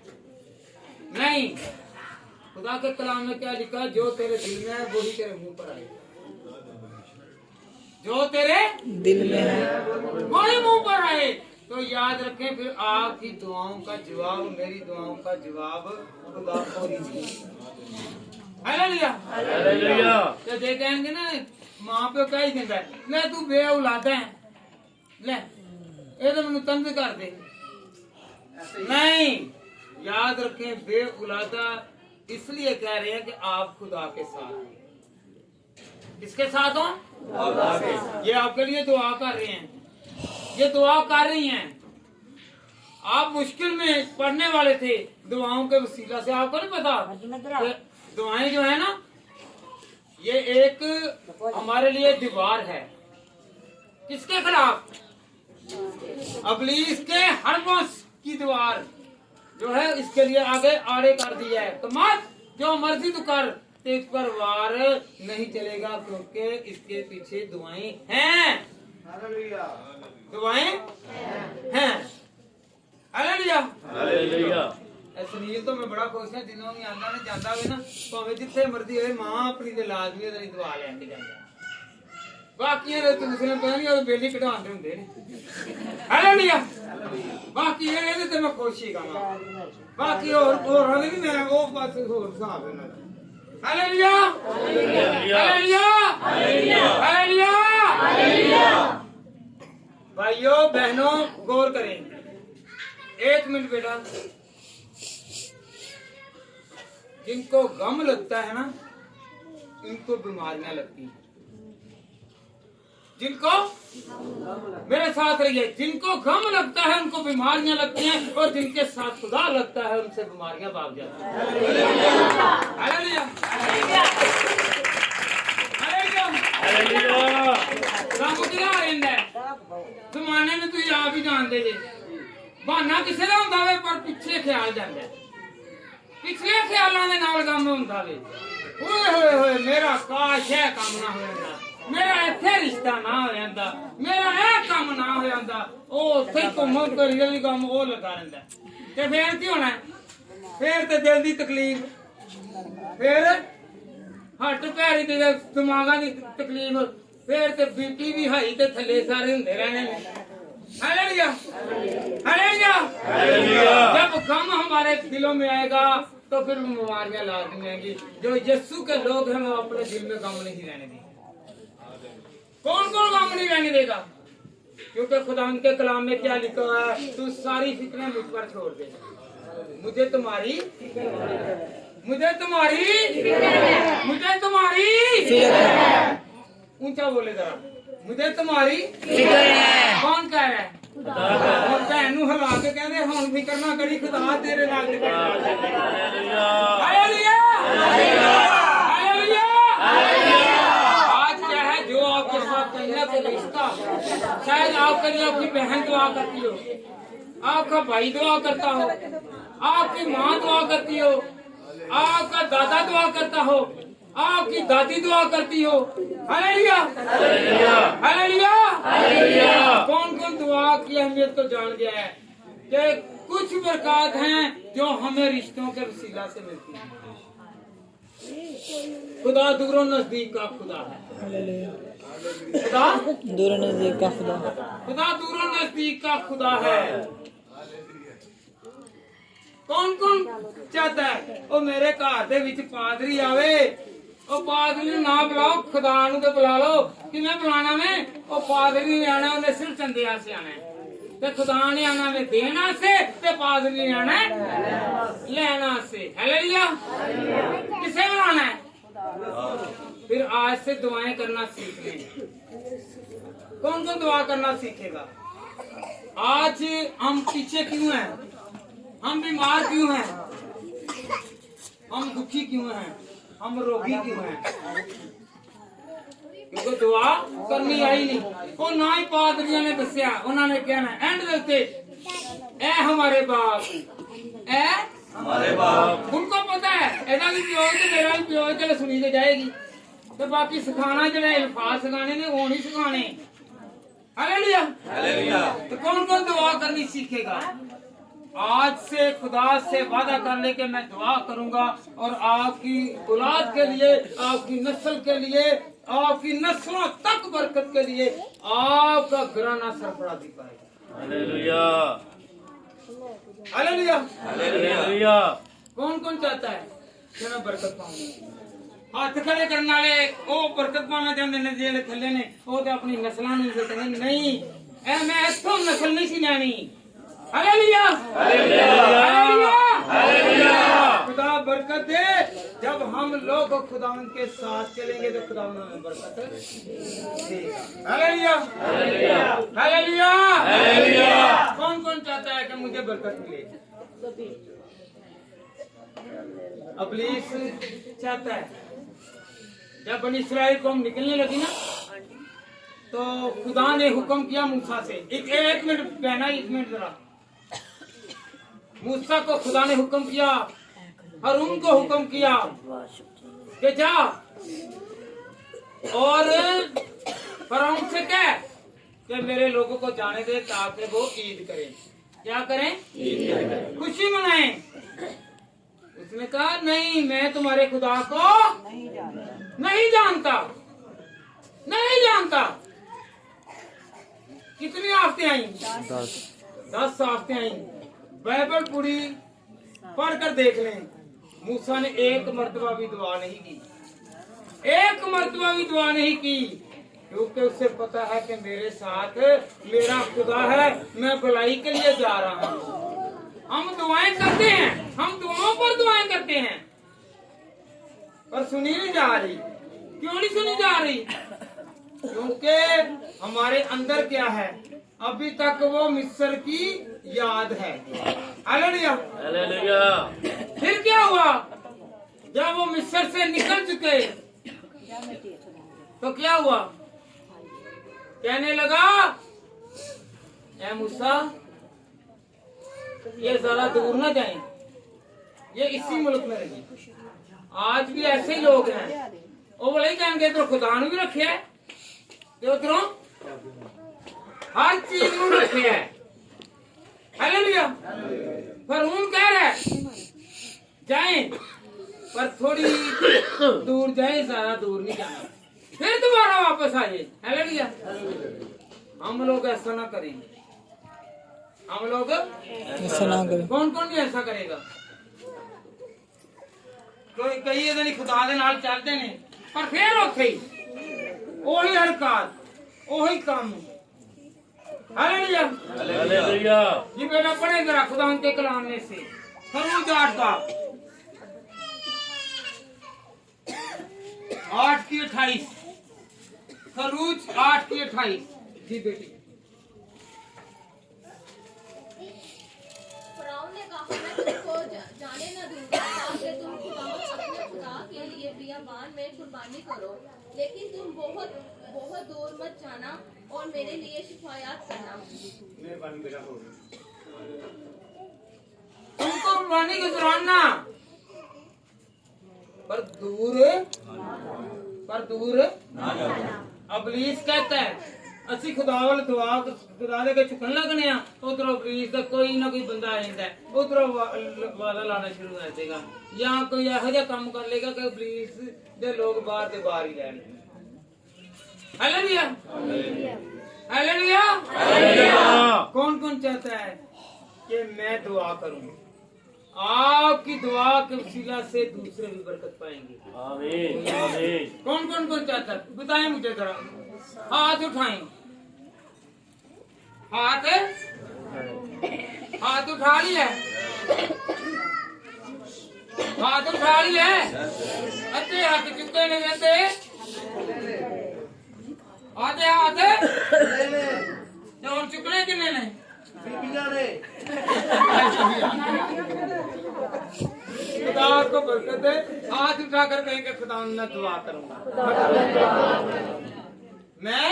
नहीं, खुदा के कलाम में क्या लिखा? जो तेरे दिल में है वही तेरे मुंह पर आएगा। जो तेरे दिल में है वही मुंह पर आए। तो याद रखें, फिर आपकी दुआओं का जवाब, मेरी दुआओं का जवाब खुदा को ही चाहिए। हालेलुया। हालेलुया। तो देखेंगे ना, मां पे क्या ही कहता है, ले तू बे औलाद है, ले ये तो मैंने तंग कर दे। नहीं, याद रखें, बे औलादा इसलिए कह रहे हैं कि आप खुदा के साथ हैं। किसके साथ हो? ये आपके लिए दुआ कर रहे हैं, ये दुआ कर रही हैं। आप मुश्किल में पढ़ने वाले थे, दुआओं के वसीला से। आपको नहीं पता कि दुआएं जो है ना, ये एक हमारे लिए दीवार है। किसके खिलाफ? इब्लीस के हरबस की दीवार जो है, इसके लिए आगे आड़े कर दिया है। तो मत जो मर्जी तू कर, तेज पर वार नहीं चलेगा, क्योंकि इसके पीछे दुआएं हैं। दुआएं हैं। हालेलुया। हालेलुया। सुनील तो मैं बड़ा खुश है जिन्हों भी आंदा ने जांदा वे ना भाਵੇਂ जिथे मर्जी होए मां अपनी ते लाजमी ਉਹਦੀ दुआ ਲੈਣ ਜਾਂਦਾ ਬਾਕੀਆਂ ਦੇ ਤੁਸੀਂ ਪਤਾ ਨਹੀਂ ਉਹ ਬੇਲੀ ਕਢਾਉਂਦੇ ਹੁੰਦੇ ਨੇ ਹਾਲੇਲੂਇਆ ਬਾਕੀ ਇਹਦੇ ਤੇ ਮੈਂ ਖੁਸ਼ ਹੀ ਗਾਵਾਂ ਬਾਕੀ ਹੋਰ ਨਹੀਂ ਮੈਂ ਉਹ ਬਸ ਹੋਰ ਹਿਸਾਬ ਇਹਨਾਂ ਦਾ hallelujah hallelujah hallelujah hallelujah hallelujah. भाइयों बहनों गौर करें, एक मिनट बेटा। जिनको गम लगता है ना इनको बीमारियां लगती हैं। जिनको मेरे साथ रहिए, जिनको गम लगता है उनको बीमारियां लगती हैं और जिनके साथ खुदा लगता है उनसे बीमारियां भाग जाती हैं। Hallelujah hallelujah hallelujah. रब किहड़ा आइंदा जमाने में तुसीं आप ही जानदे जे बहाना किसे दा हुंदा वे पर पिछे ख्याल जांदा पिछले ख्यालों के नाल गम हुंदा वे। ओए होए होए मेरा काश है काम ना हो जांदा, मेरा इत्थे रिश्ता ना हो जांदा, मेरा ए काम ना हो जांदा, ओ उत्थे घुम करी भी गम ओ लगा रहिंदा ते फिर की होना? फिर ते दिल दी तकलीफ, फिर हट पैरी ते दिमागा दी तकलीफ, फिर ते बीपी भी हाई ते थल्ले सारे हुंदे रहने ने। Hallelujah hallelujah hallelujah. जब गम हमारे दिलों में आएगा तो फिर बीमारियां लाजमी आएंगी। जो यीशु के लोग हैं वो अपने दिल में गम नहीं रहने देंगे। कौन कौन गम नहीं रहने देगा? क्योंकि खुदा के कलाम में क्या लिखा है? तू सारी फिक्रें मुझ पर छोड़ दे, मुझे तुम्हारी ऊंचा बोले जरा, मुझे तुम्हारी कौन कह रहा है? और भैन नूं हिला के कहंदे हुण फिक्र ना करी, खुदा तेरे नाल हालेलुया हालेलुया हालेलुया। आज क्या है जो आपके साथ कहीं कोई रिश्ता, शायद आपके लिए आपकी बहन दुआ करती हो, आपका भाई दुआ करता हो, आपकी माँ दुआ करती हो, आपका दादा दुआ करता हो, आपकी दादी दुआ करती हो। Hallelujah hallelujah hallelujah hallelujah. कौन कौन दुआ की अहमियत को जान गया है कि कुछ बरकत हैं जो हमें रिश्तों के वसीला से मिलती हैं। खुदा दूरों नजदीक का खुदा है, खुदा दूर नजदीक का खुदा, खुदा दूरों नजदीक का खुदा है। कौन कौन चाहता है ओ मेरे घर दे विच पादरी आवे? ओ पादरी ना बुलाओ, खुदा नूं ते बुला लो। किवें बुलाना में? ओ पादरी ने आना उन्हें सिर्फ चंदे आसे आना है ते खुदा ने आना में देना से ते पादरी ने आना लेना से। हालेलुया। किसे बुलाना है? फिर आज से दुआएं करना सीख लें। कौन कौन दुआ करना सीखेगा? आज हम पीछे क्यों हैं? हम बीमार क्यों हैं? हम दुखी क्यों हैं? हम रोगी क्यों हैं? क्योंकि दुआ करनी आई नहीं। वो ना ही पादरियां ने दसिया, उन्होंने कहना एंड दे उत्ते ए हमारे बाप, ए हमारे बाप। उनको पता है एदा भी प्यो ते मेरा भी प्यो, चलो सुनी तो जाएगी। तो बाकी सिखाना जो अल्फाज सिखाने ने वो नहीं सिखाने। Hallelujah hallelujah. तो कौन कौन दुआ करनी सीखेगा? आज से खुदा से वादा कर ले कि मैं दुआ करूंगा और आपकी औलाद के लिए, आपकी नस्ल के लिए, आपकी नस्लों तक बरकत के लिए आपका घराना सरफराजी पाएगा। Hallelujah hallelujah hallelujah. कौन कौन चाहता है कि मैं बरकत पाऊंगा? हाथ खड़े करने वाले वो बरकत पाना चाहते हैं, जेल थले ने वो तो अपनी नस्लों नहीं, मैं इथों नस्ल नहीं सी लैनी। Hallelujah hallelujah hallelujah. खुदा बरकत दे। जब हम लोग खुदावंद के साथ चलेंगे तो खुदावंद हमें बरकत देगा। Hallelujah hallelujah hallelujah hallelujah. कौन कौन चाहता है कि मुझे बरकत मिले? इब्लीस चाहता है। जब बनी इस्राएल कौम निकलने लगी ना तो खुदा ने हुक्म किया मूसा से, एक मिनट बहना, एक मिनट जरा। मूसा को खुदा ने हुक्म किया, हारून को हुक्म किया कि जा और फरौन से कह कि मेरे लोगों को जाने दे ताकि वो ईद करें। क्या करें? ईद करें, खुशी मनाएं। उसने कहा नहीं, मैं तुम्हारे खुदा को नहीं जानता, नहीं जानता। कितनी आफतें आई? 10 आफतें आई। बाइबल पूरी पढ़कर देख लें। मूसा ने एक मर्तबा भी दुआ नहीं की, एक मर्तबा भी दुआ नहीं की, क्योंकि उसे पता है कि मेरे साथ मेरा खुदा है, मैं भलाई के लिए जा रहा हूँ। हम दुआएं करते हैं, हम दुआओं पर दुआएं करते हैं, पर सुनी नहीं जा रही। क्यों नहीं सुनी जा रही? क्योंकि हमारे अंदर क्या है, अभी तक वो मिस्र की याद है। Hallelujah, hallelujah. फिर क्या हुआ? जब वो मिस्र से निकल चुके तो क्या हुआ? कहने लगा, ए मूसा, ये ज्यादा दूर ना जाएं, ये इसी मुल्क में रहेंगे। आज भी ऐसे ही लोग हैं, वो बोले कहेंगे तो खुदा ने भी रखे है, तो उधरों हर चीज में रखे है। हालेलुया। पर उन कह रहे जाएं, पर थोड़ी दूर जाएं, ज्यादा दूर नहीं जाना, फिर दोबारा वापस आ जाए। हालेलुया। हम लोग ऐसा ना करें, हम लोग ऐसा ना करें। कौन कौन नहीं ऐसा करेगा? कोई कई इधर खुदा दे नाल चलते ने, पर फिर उथे ही ओही हरकत, ओही काम। Hallelujah, hallelujah. जी बेटा पढ़े जरा खुदा के कलाम में से खरूज 8 का 8 की 28, खरूज 8 की 28। जी बेटी। फिरौन ने कहा, मैं तुमको जाने न दूंगा ताकि तुम अपने खुदा के लिए बियाबान में कुर्बानी करो, लेकिन तुम बहुत बहुत दूर मत जाना और मेरे लिए शिफायत करना। तुमको कुर्बानी के दौरान ना, पर दूर अबलीस कहता है ਅਸੀਂ खुदा वाल दुआ खुदा दे के झुकन लगने आ, उधरों अबलीस का कोई ना कोई बंदा आ जाता है, उधरों वादा लाना शुरू कर देगा, या कोई ऐसा जिहा काम कर लेगा कि अबलीस दे लोग बाहर के बाहर ही रहने। Hallelujah, hallelujah, hallelujah. कौन कौन चाहता है कि मैं दुआ करूं? आपकी दुआ के वसीला से दूसरे भी बरकत पाएंगे। आमीन, आमीन। कौन कौन कौन चाहता है? बताएं मुझे जरा, हाथ उठाएं। हाथ हाथ उठा लिया, हाथ उठा लिया। अच्छे हाथ चुके नहीं रहते, आधे हाथ चुकने किन्ने ने? खुदा को बरकत दे। हाथ उठाकर कहेंगे खुदा मैं दुआ करूंगा, मैं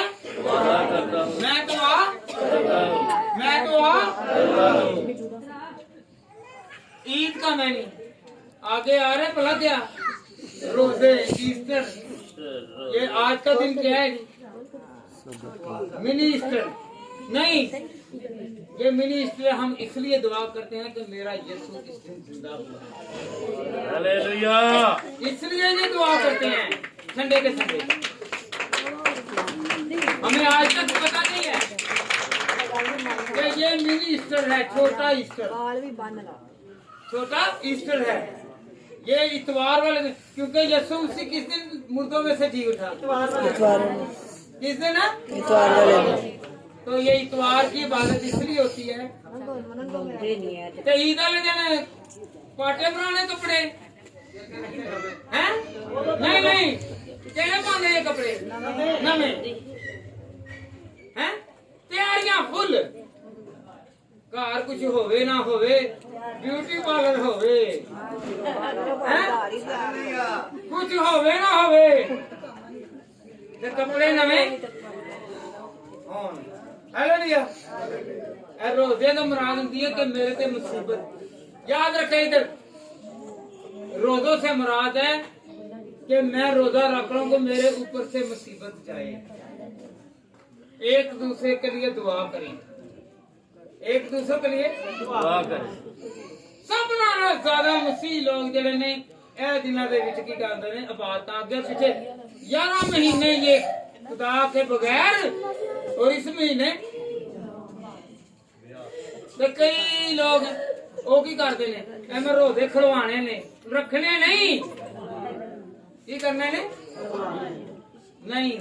दुआ ईद का मैंने आगे आ रहे भला क्या रोजे ईस्टर, ये आज का दिन क्या है? मिनी ईस्टर नहीं, ये मिनी ईस्टर हम इसलिए दुआ करते हैं कि मेरा यीशु इस दिन जिंदा हुआ। हालेलुया। इसलिए ये दुआ करते हैं संडे के संडे। हमें आज तक पता नहीं है कि ये मिनी ईस्टर है, छोटा ईस्टर, छोटा ईस्टर है। ये इतवार वाले दिन, क्योंकि यीशु उसी किस दिन मुर्दों में से जी उठा? किस दिन है? इतवार वाले दिन। तो ये इतवार की इबादत इसलिए होती है तो ईद वाले दिन पाटे पुराने कपड़े हैं? नहीं नहीं, केड़े पाने ये कपड़े नवे हैं? तैयारियां फुल, घर कुछ होवे ना होवे, ब्यूटी पार्लर होवे हैं, कुछ होवे ना होवे, ते कपड़े नवे होन। हालेलुया। रोजे का मुराद होती है कि मेरे पे मुसीबत, याद रखे इधर, रोजों से मुराद है कि मैं रोजा रख रहा हूँ कि मेरे ऊपर से मुसीबत जाए। एक दूसरे के लिए दुआ करें, एक दूसरे के लिए दुआ करें। सब नालों ज्यादा मसीह लोग ਜਿਹੜੇ ਨੇ ਇਹ ਦਿਨਾਂ ਦੇ ਵਿੱਚ ਕੀ ਕਰਦੇ ਨੇ, ਇਬਾਦਤਾਂ ਅੱਗੇ ਪਿੱਛੇ 11 ਮਹੀਨੇ ये खुदा के बगैर, और इस महीने ਤੇ ਕਈ ਲੋग ਉਹ ਕੀ ਕਰਦੇ ਨੇ, ਐਵੇਂ ਰੋਜ਼ੇ ਖਲਵਾਣੇ ਨੇ, ਰੱਖਣੇ ਨਹੀਂ। ਕੀ करने ने नहीं,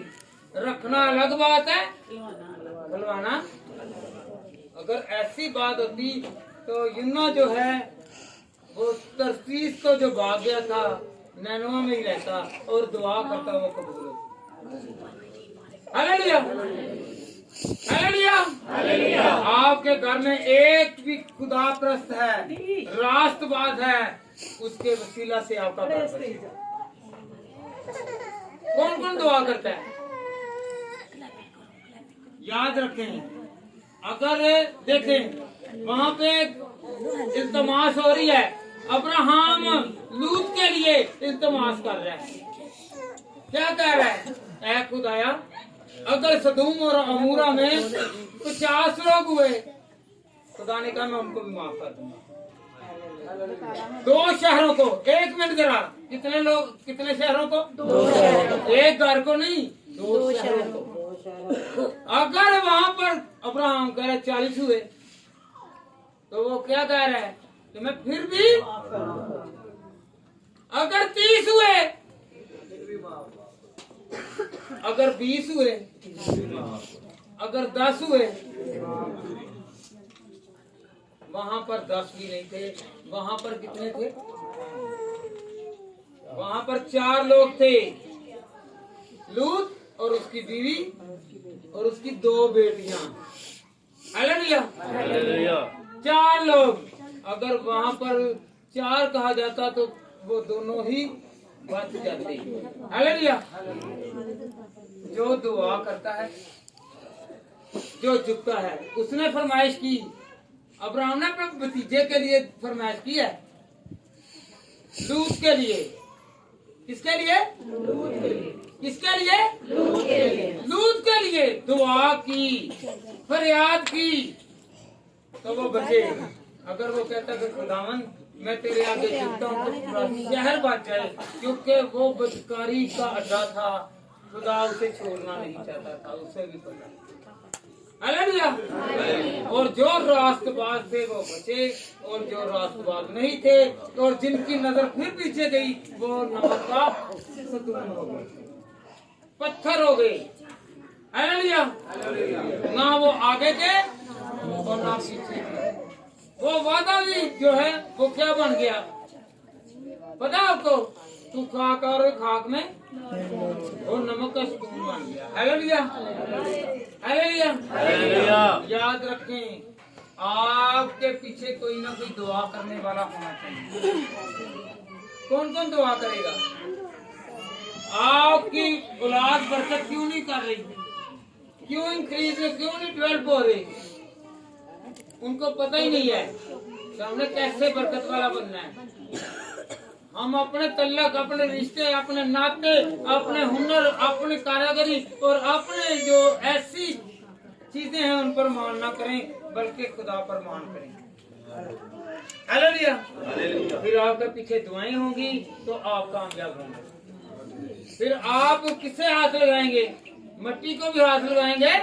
रखना अलग बात है, खलवाना। अगर ऐसी बात होती तो यूना जो है वो तरसीस को जो भाग गया था नैनवा में ही रहता और दुआ करता वो कबूल होता। Hallelujah, hallelujah, hallelujah. आपके घर में एक भी खुदा प्रस्त है, राष्ट्रवाद है, उसके वसीला से आपका घर बचेगा। कौन कौन दुआ करता है? याद रखें, अगर देखें वहां पे इल्तमास हो रही है, अब्राहम लूत के लिए इल्तमास कर रहा है। क्या कह रहा है? ऐ खुदाया, अगर सदूम और अमूरा में 50 लोग हुए, खुदा ने कहा मैं उनको भी माफ कर दूंगा। 2 शहरों को, 1 मिनट जरा, कितने लोग, कितने शहरों को? 2 शहरों, एक घर को नहीं, 2 शहरों को। अगर वहां पर अब्राहम कह रहे 40 हुए, तो वो क्या कह रहा है कि मैं फिर भी, अगर 30 हुए, अगर 20 हुए, अगर 10 हुए, वहां पर 10 भी नहीं थे, वहां पर कितने थे? वहां पर 4 लोग थे, लूत और उसकी बीवी और उसकी 2 बेटियां। Hallelujah, hallelujah. 4 लोग। अगर वहां पर 4 कहा जाता तो वो दोनों ही बच जाते। हालेलुया। जो दुआ करता है, जो झुकता है, उसने फरमाइश की, अब्राहम ने अपने भतीजे के लिए फरमाइश की है, लूत के लिए। किसके लिए? किसके लिए? लूत के लिए दुआ की, फरियाद की, तो वो बचे। अगर वो कहता कि खुदावन मैं तेरे आगे झुकता हूँ तो पूरा शहर बच जाए, क्योंकि वो बदकारी का अड्डा था, खुदा उसे छोड़ना नहीं चाहता था, उसे भी पता। हालेलुया। और जो रास्तबाज थे वो बचे, और जो रास्तबाज नहीं थे और जिनकी नजर फिर पीछे गई वो नमक का सतून हो गए, पत्थर हो गए। हालेलुया। ना वो आगे के और ना पीछे के। वो वादा भी जो है वो क्या बन गया पता आपको? तू खाक और खाक में और नमक का सतून बन गया। Hallelujah, hallelujah, hallelujah. याद रखें, आपके पीछे कोई ना कोई दुआ करने वाला होना चाहिए। कौन कौन दुआ करेगा? आपकी औलाद बरकत क्यों नहीं कर रही? क्यों इंक्रीज, क्यों नहीं डेवलप हो रही? उनको पता ही नहीं है कि हमने कैसे बरकत वाला बनना है। हम अपने तल्लक, अपने रिश्ते, अपने नाते, अपने हुनर, अपनी कारीगरी और अपने जो ऐसी चीजें हैं उन पर मान ना करें, बल्कि खुदा पर मान करें। हालेलुया। फिर आपके पीछे दुआएं होंगी तो आप कामयाब होंगे। फिर आप किससे हाथ लगाएंगे? मट्टी को भी हाथ लगाएंगे।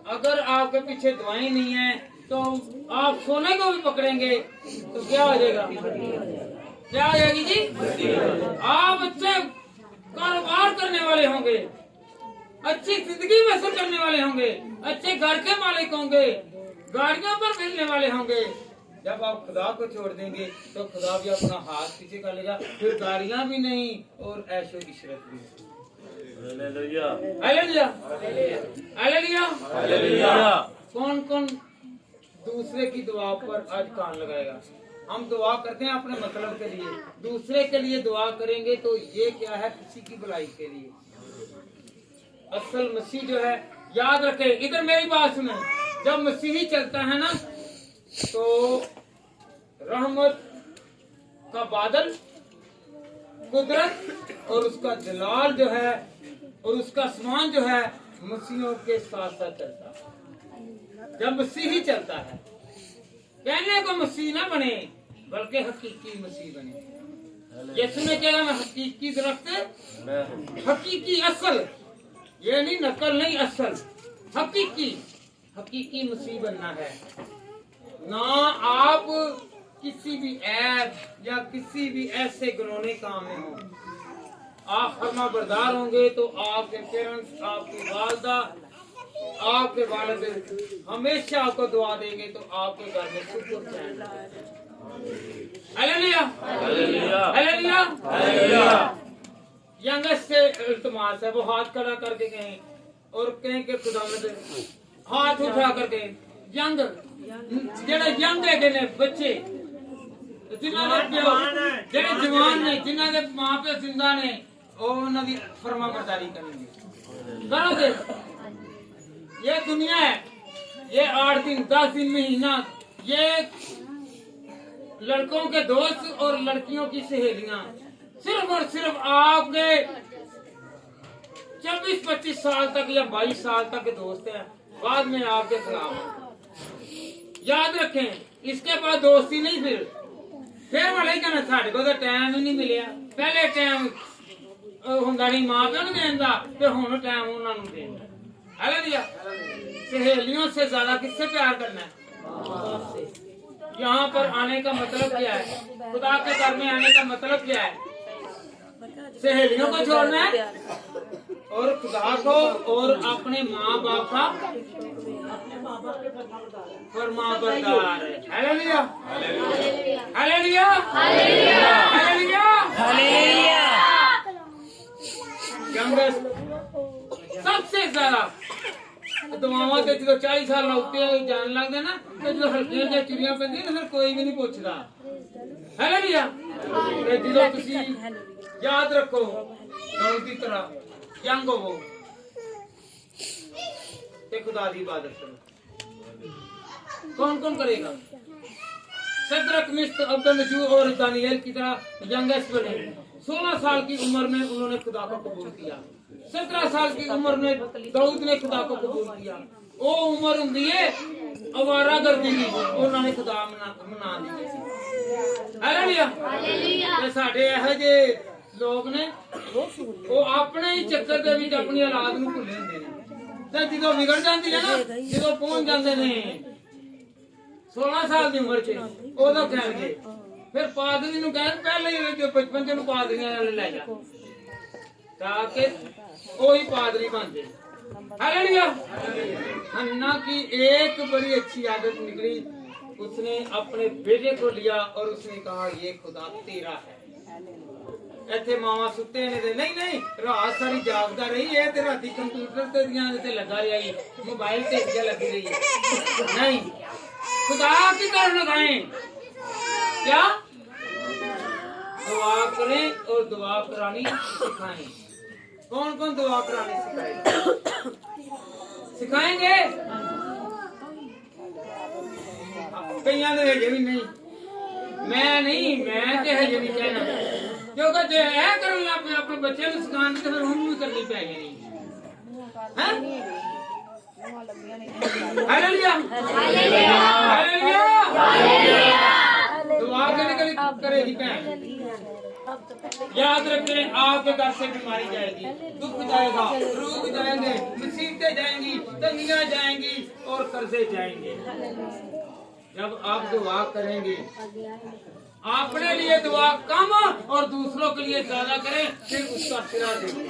अगर आपके पीछे दुआएं नहीं है तो आप सोने को भी पकड़ेंगे तो क्या हो जाएगा? क्या हो जाएगी जी? आप अच्छे कारोबार करने वाले होंगे, अच्छी जिंदगी बसर करने वाले होंगे, अच्छे घर के मालिक होंगे, गाड़ियों पर मिलने वाले होंगे। जब आप खुदा को छोड़ देंगे तो खुदा भी अपना हाथ पीछे कर लेगा, फिर गाड़ियां भी नहीं और ऐशो इशरत भी नहीं। Hallelujah, hallelujah, hallelujah, hallelujah. कौन कौन दूसरे की दुआ पर आज कान लगाएगा? हम दुआ करते हैं अपने मतलब के लिए, दूसरे के लिए दुआ करेंगे तो ये क्या है? किसी की भलाई के लिए। असल मसीह जो है, याद रखें, इधर मेरी बात सुने, जब मसीही चलता है ना तो रहमत का बादल, कुदरत और उसका जलाल जो है और उसका आसमान जो है मसीहों के साथ साथ चलता है। जब मसीही चलता है, कहने को मसीह ना बने बल्कि हकीकी मसीह बने। यीशु ने कहा मैं हकीकी दरख्त, हकीकी असल, ये नहीं नकल नहीं, असल हकीकी मसीह बनना है। ना आप किसी भी ऐप या किसी भी ऐसे घिनौने काम में हो। आप फर्मा बरदार होंगे तो आपके पेरेंट्स, आपकी वालदा, आपके वालिद हमेशा आपको दुआ देंगे, तो आपके घर में सुख और चैन रहेगा। Hallelujah, hallelujah, hallelujah, hallelujah. Youngest से इल्तिमास है, वो हाथ खड़ा करके कहें और कहें कि खुदावंद, हाथ उठा करके यंग जेड़े यंग है ने बच्चे जिन्होंने प्यो जेड़े जवान ने जिन्हों के मां प्यो जिंदा ने उन्होंने दी फरमा बरदारी करेंगे। करोगे? ये दुनिया है, ये 8 दिन 10 दिन महीना, ये लड़कों के दोस्त और लड़कियों की सहेलियां सिर्फ और सिर्फ आपके 24-25 साल तक या 22 साल तक के दोस्त हैं, बाद में आपके खिलाफ हैं। याद रखें, इसके बाद दोस्ती नहीं, फिर वाले ही कहना साढ़े को तो टाइम ही नहीं मिलिया। पहले टाइम हुंदा नहीं मां प्यो नहीं देंदा, ते हुण टाइम उन्हां नूं देंदा। हालेलुया। सहेलियों से ज्यादा किससे प्यार करना है? बाप से। यहाँ पर आने का मतलब क्या है? खुदा के घर में आने का मतलब क्या है? सहेलियों को छोड़ना है और खुदा को और अपने माँ बाप का फरमाबरदार है। Hallelujah, hallelujah, hallelujah, hallelujah. सबसे ज्यादा दुआवां ते जो 40 साल उत्ते जान लगदे ना, ते जो हल्कियां जिहियां चिड़ियां पैंदियां ना, फिर कोई भी नहीं पुछदा। हालेलुया। ते जो तुसीं याद रखो, दाऊद की तरह यंग होवो ते खुदा दी इबादत करो। कौन कौन करेगा? सदरक, मिश्क, अब्दुन्नजूर और दानियल की तरह यंगेस्ट बने। 16 साल की उम्र में उन्होंने खुदा को कबूल किया। 17 साल की उम्र में दाऊद ने खुदा को कबूल किया। वो उम्र हुंदी है अवारागर्दी दी, उन्होंने खुदा मना लिया सी। Hallelujah, hallelujah. साडे इहो जे लोग ने वो अपने ही चक्कर दे विच अपनी औलाद नूं भुल्ले हुंदे ने, ते जदों विगड़ जांदी है ना, जदों पहुंच जांदे ने 16 साल की उम्र च, उदों कहणगे फिर पादरी नूं कहण पहले ही जो बचपन च पादरियां नाल ले जा, ताकि वही पादरी बन जाए। हालेलुया। हन्ना की एक बड़ी अच्छी आदत निकली, उसने अपने बेटे को लिया और उसने कहा ये खुदा तेरा है। इत्थे मावा सुते ने ते नहीं रात सारी जागदा रही है, ते राती कंप्यूटर ते दियां ते लगा रही है, मोबाइल ते इत्थे लगी रही है। नहीं, खुदा की तरफ लगाएं। क्या? दुआ करें और दुआ करानी सिखाएं। कौन कौन दुआ करानी सिखाएंगे? कईयां ने हजे भी नहीं, मैं ते हजे नहीं कहना, क्योंकि जो है करन लग पे अपने बच्चे नूं सिखाण ते फिर उन्होंने भी करनी पै जानी है। Hallelujah, hallelujah, hallelujah. दुआ करेगी करेगी भैन। याद रखें, आपके घर से बीमारी जाएगी, दुख जाएगा, रोग जाएंगे, मुसीबतें जाएंगी, तंगियां जाएंगी और कर्जे जाएंगे। जब आप दुआ करेंगे, अपने लिए दुआ कम और दूसरों के लिए ज्यादा करें, फिर उसका सिरा देंगे।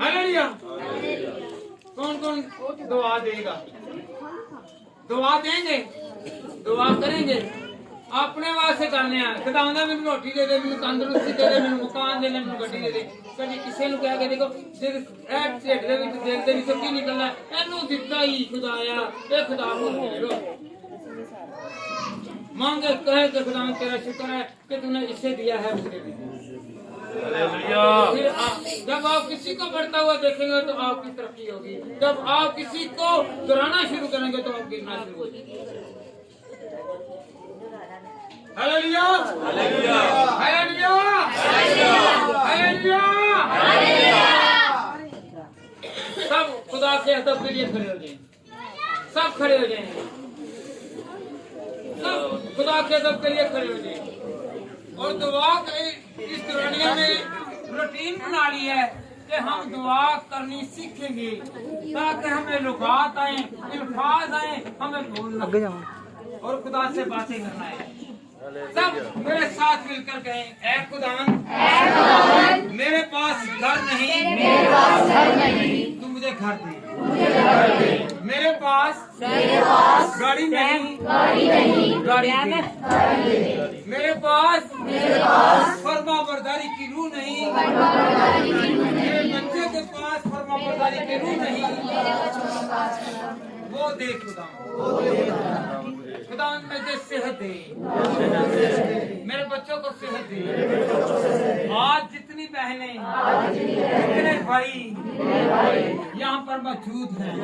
हालेलुया। कौन कौन दुआ देगा? दुआ देंगे, दुआ करेंगे, अपने वास्ते करने आ। खुदावंदा मैनूं रोटी दे दे, मैनूं तंदुरुस्ती दे दे, मैनूं मकान दे दे, मैनूं गड्डी दे दे। कभी किसी नूं कह के देखो, ढिड दे विच दिल दे विचों की निकलना, इहनूं दित्ता ही खुदाया, ये खुदा को मांगे, कहे कि खुदा तेरा शुक्र है कि तूने इससे दिया है मुझे भी। फिर जब आप किसी को बढ़ता हुआ देखेंगे तो आपकी तरक्की होगी। जब आप किसी को गिराना शुरू करेंगे तो आप गिरना शुरू हो जाएंगे। Hallelujah, hallelujah, hallelujah, hallelujah, hallelujah. खुदा के अदब के लिए खड़े हो जाएं, सब खड़े हो जाएं, सब खुदा के अदब के लिए खड़े हो जाएं। और दुआ इस दुनिया में रूटीन बना ली है कि हम दुआ करनी सीखेंगे ताकि हमें लुगात आए, अल्फाज आए, हमें बोलना और खुदा से बातें करना है। सब मेरे साथ मिलकर कहें, ऐ खुदा मेरे पास घर नहीं, तू मुझे घर दे। मेरे पास गाड़ी नहीं, गाड़ी दे। मेरे पास फरमा बरदारी की रूह नहीं, मेरे बच्चे के पास फरमा बरदारी की रूह नहीं, वो दे खुदा। खुदा मुझे सेहत दे, मेरे बच्चों को सेहत दे। आज जितनी बहनें, जितने भाई यहाँ पर मौजूद हैं,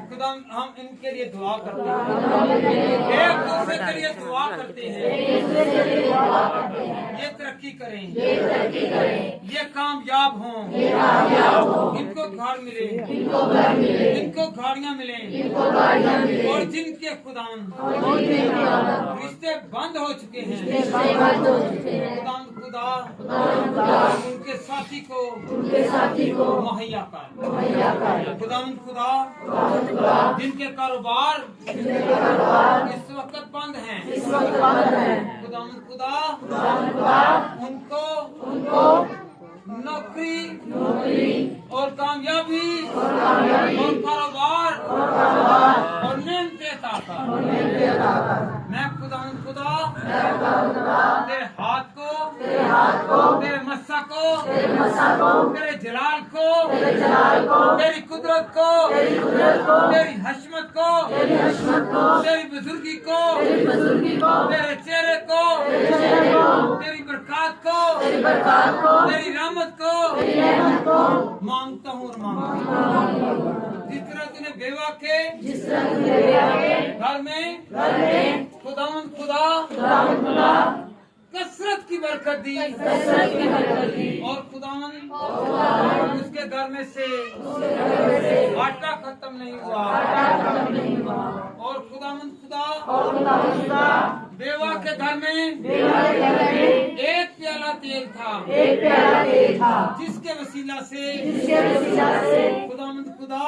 खुदा हम इनके लिए दुआ करते हैं, एक दूसरे के लिए दुआ करते हैं, ये तरक्की करें, ये कामयाब हों, इनको घर मिले, इनको गाड़ियाँ मिले, और जिनके खुदा रिश्ते बंद हो चुके हैं, खुदा उनके साथी को मुहैया कर। खुदा जिनके कारोबार इस वक्त बंद हैं, खुदा उनको नौकरी और कामयाबी और कारोबार और नेमते अता कर। मैं खुदा तेरे हाथ को, तेरे मस्सा को, तेरे जलाल को, तेरी कुदरत को, तेरी हशमत को, तेरी बुजुर्गी को, तेरे चेहरे को, तेरी बरकत को, तेरी रहमत को मांगता हूँ और मांगता हूँ। जिस तरह तूने बेवा के घर में खुदा कसरत की बरकत दी, और खुदावन उसके घर में से आटा खत्म नहीं हुआ, और खुदा बेवा के घर में एक प्याला तेल था, जिसके वसीला से खुदा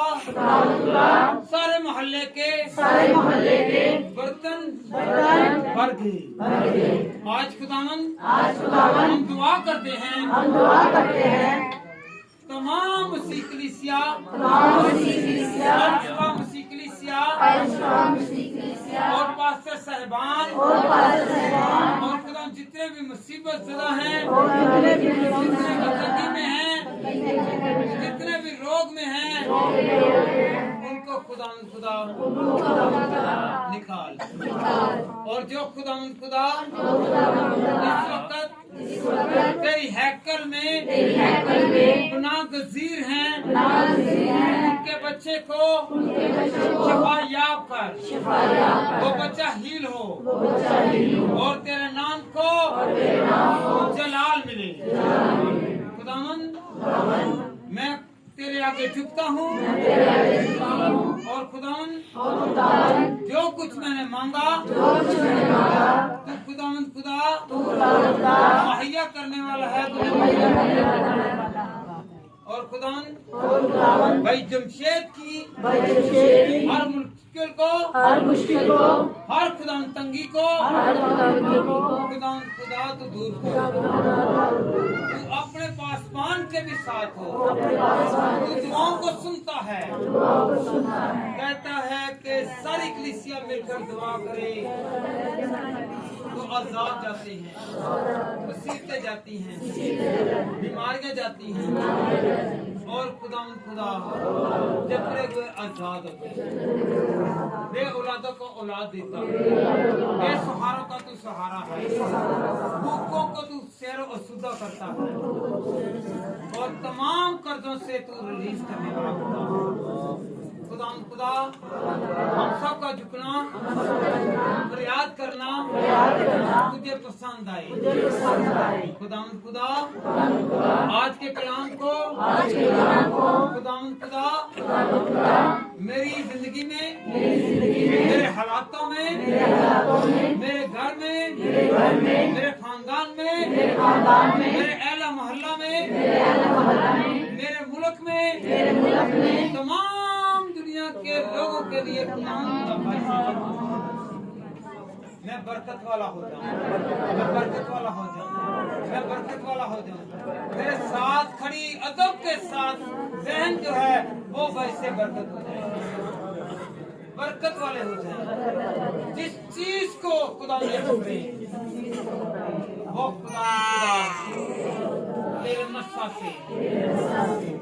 सारे मोहल्ले के बर्तन भर गए। आज खुदावन हम दुआ करते हैं, तमाम मसीह कलीसिया और पास्टर साहिबान और खुदा जितने भी मुसीबत ज़दा हैं, जितने भी तंगी में हैं, जितने भी रोग में हैं, उनको खुदा निकाल। और जो खुदा इस वक्त तेरी हैकल में गुनाहगार हैं, उनके बच्चे को शिफा याब कर, वो बच्चा हील हो, और तेरे नाम को जलाल मिले। खुदावन मैं तेरे आगे झुकता हूँ, और खुदावन जो कुछ मैंने मांगा तो खुदावन मुहैया करने वाला है। और खुदावन भाई जमशेद की हर मुश्किल को हर खुदावन तंगी को खुदा तो दूर कर। तू अपने पासबान के भी साथ हो, तू दुआओं को सुनता है, कहता है कि सारी कलीसिया मिलकर दुआ करे तो आजाद जाते हैं, मुसीबतें जाती हैं, बीमारियां जाती हैं, और खुदा जकरे हुए आजाद होते हैं। बे औलादों को औलाद देता है, बेसहारों का तू सहारा है, भूखों को तू सैर और सुदा करता है, और तमाम कर्जों से तू रिलीज करने वाला खुदा हम सब का झुकना, फरियाद करना तुझे पसंद आए। खुदा आज के कलाम को खुदावंद खुदा मेरी जिंदगी में मेरे हालातों में मेरे घर में मेरे खानदान में मेरे अहला मोहल्ला में मेरे मुल्क में तमाम दुनिया के लोगों के लिए खुदावंद का फैसला मैं बरकत वाला हो जाऊं, मैं बरकत वाला हो जाऊं, मैं बरकत वाला हो जाऊं। मेरे साथ खड़ी अदब के साथ जहन जो है वो वैसे बरकत हो जाए, बरकत वाले हो जाए। जिस चीज को खुदा ने पकड़े वो खुदा तेरे मस्सा से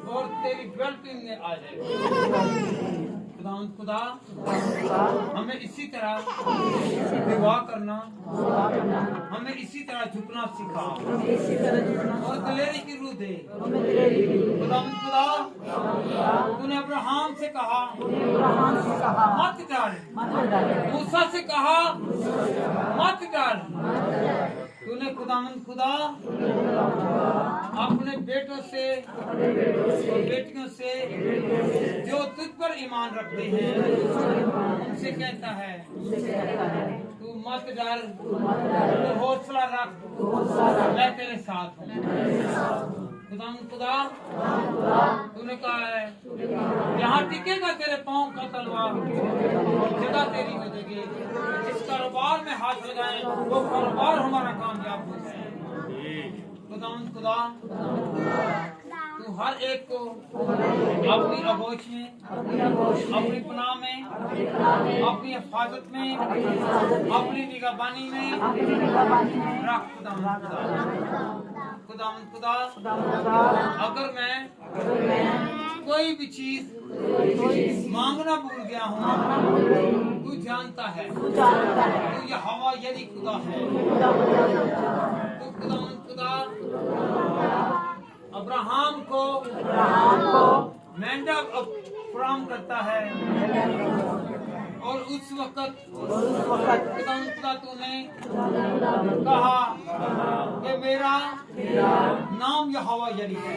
और तेरी बेल्टिंग में आ जाए। खुदा हमें इसी तरह दुआ करना, हमें इसी तरह झुकना सिखा और दिलेरी की रूह दे। खुदा तूने अब्राहम से कहा मत डर, मूसा से कहा मत डर। तूने खुदा अपने बेटों से बेटियों से जो तुझ पर ईमान रखते हैं उनसे कहता है तू मत डर, तू हौसला रख, मैं तेरे साथ हूँ। खुदा तूने कहा है यहाँ टिकेगा तेरे पाँव का तलवार, जगह तेरी हो जाएगी। जिस कारोबार में हाथ लगाए वो कारोबार हमारा कामयाब हो जाए। खुदा तू हर एक को अपनी आगोश में, अपनी पनाह में, अपनी हिफाजत में, अपनी निगहबानी में रख। खुदा अगर मैं कोई भी चीज मांगना भूल गया हूँ तू जानता है, तू ये हवा यदि खुदा है। तू खुदा अब्राहम को मेंढा फराहम करता है और उस वक्त खुदा तूने कहा कि मेरा नाम यहोवा यरी है।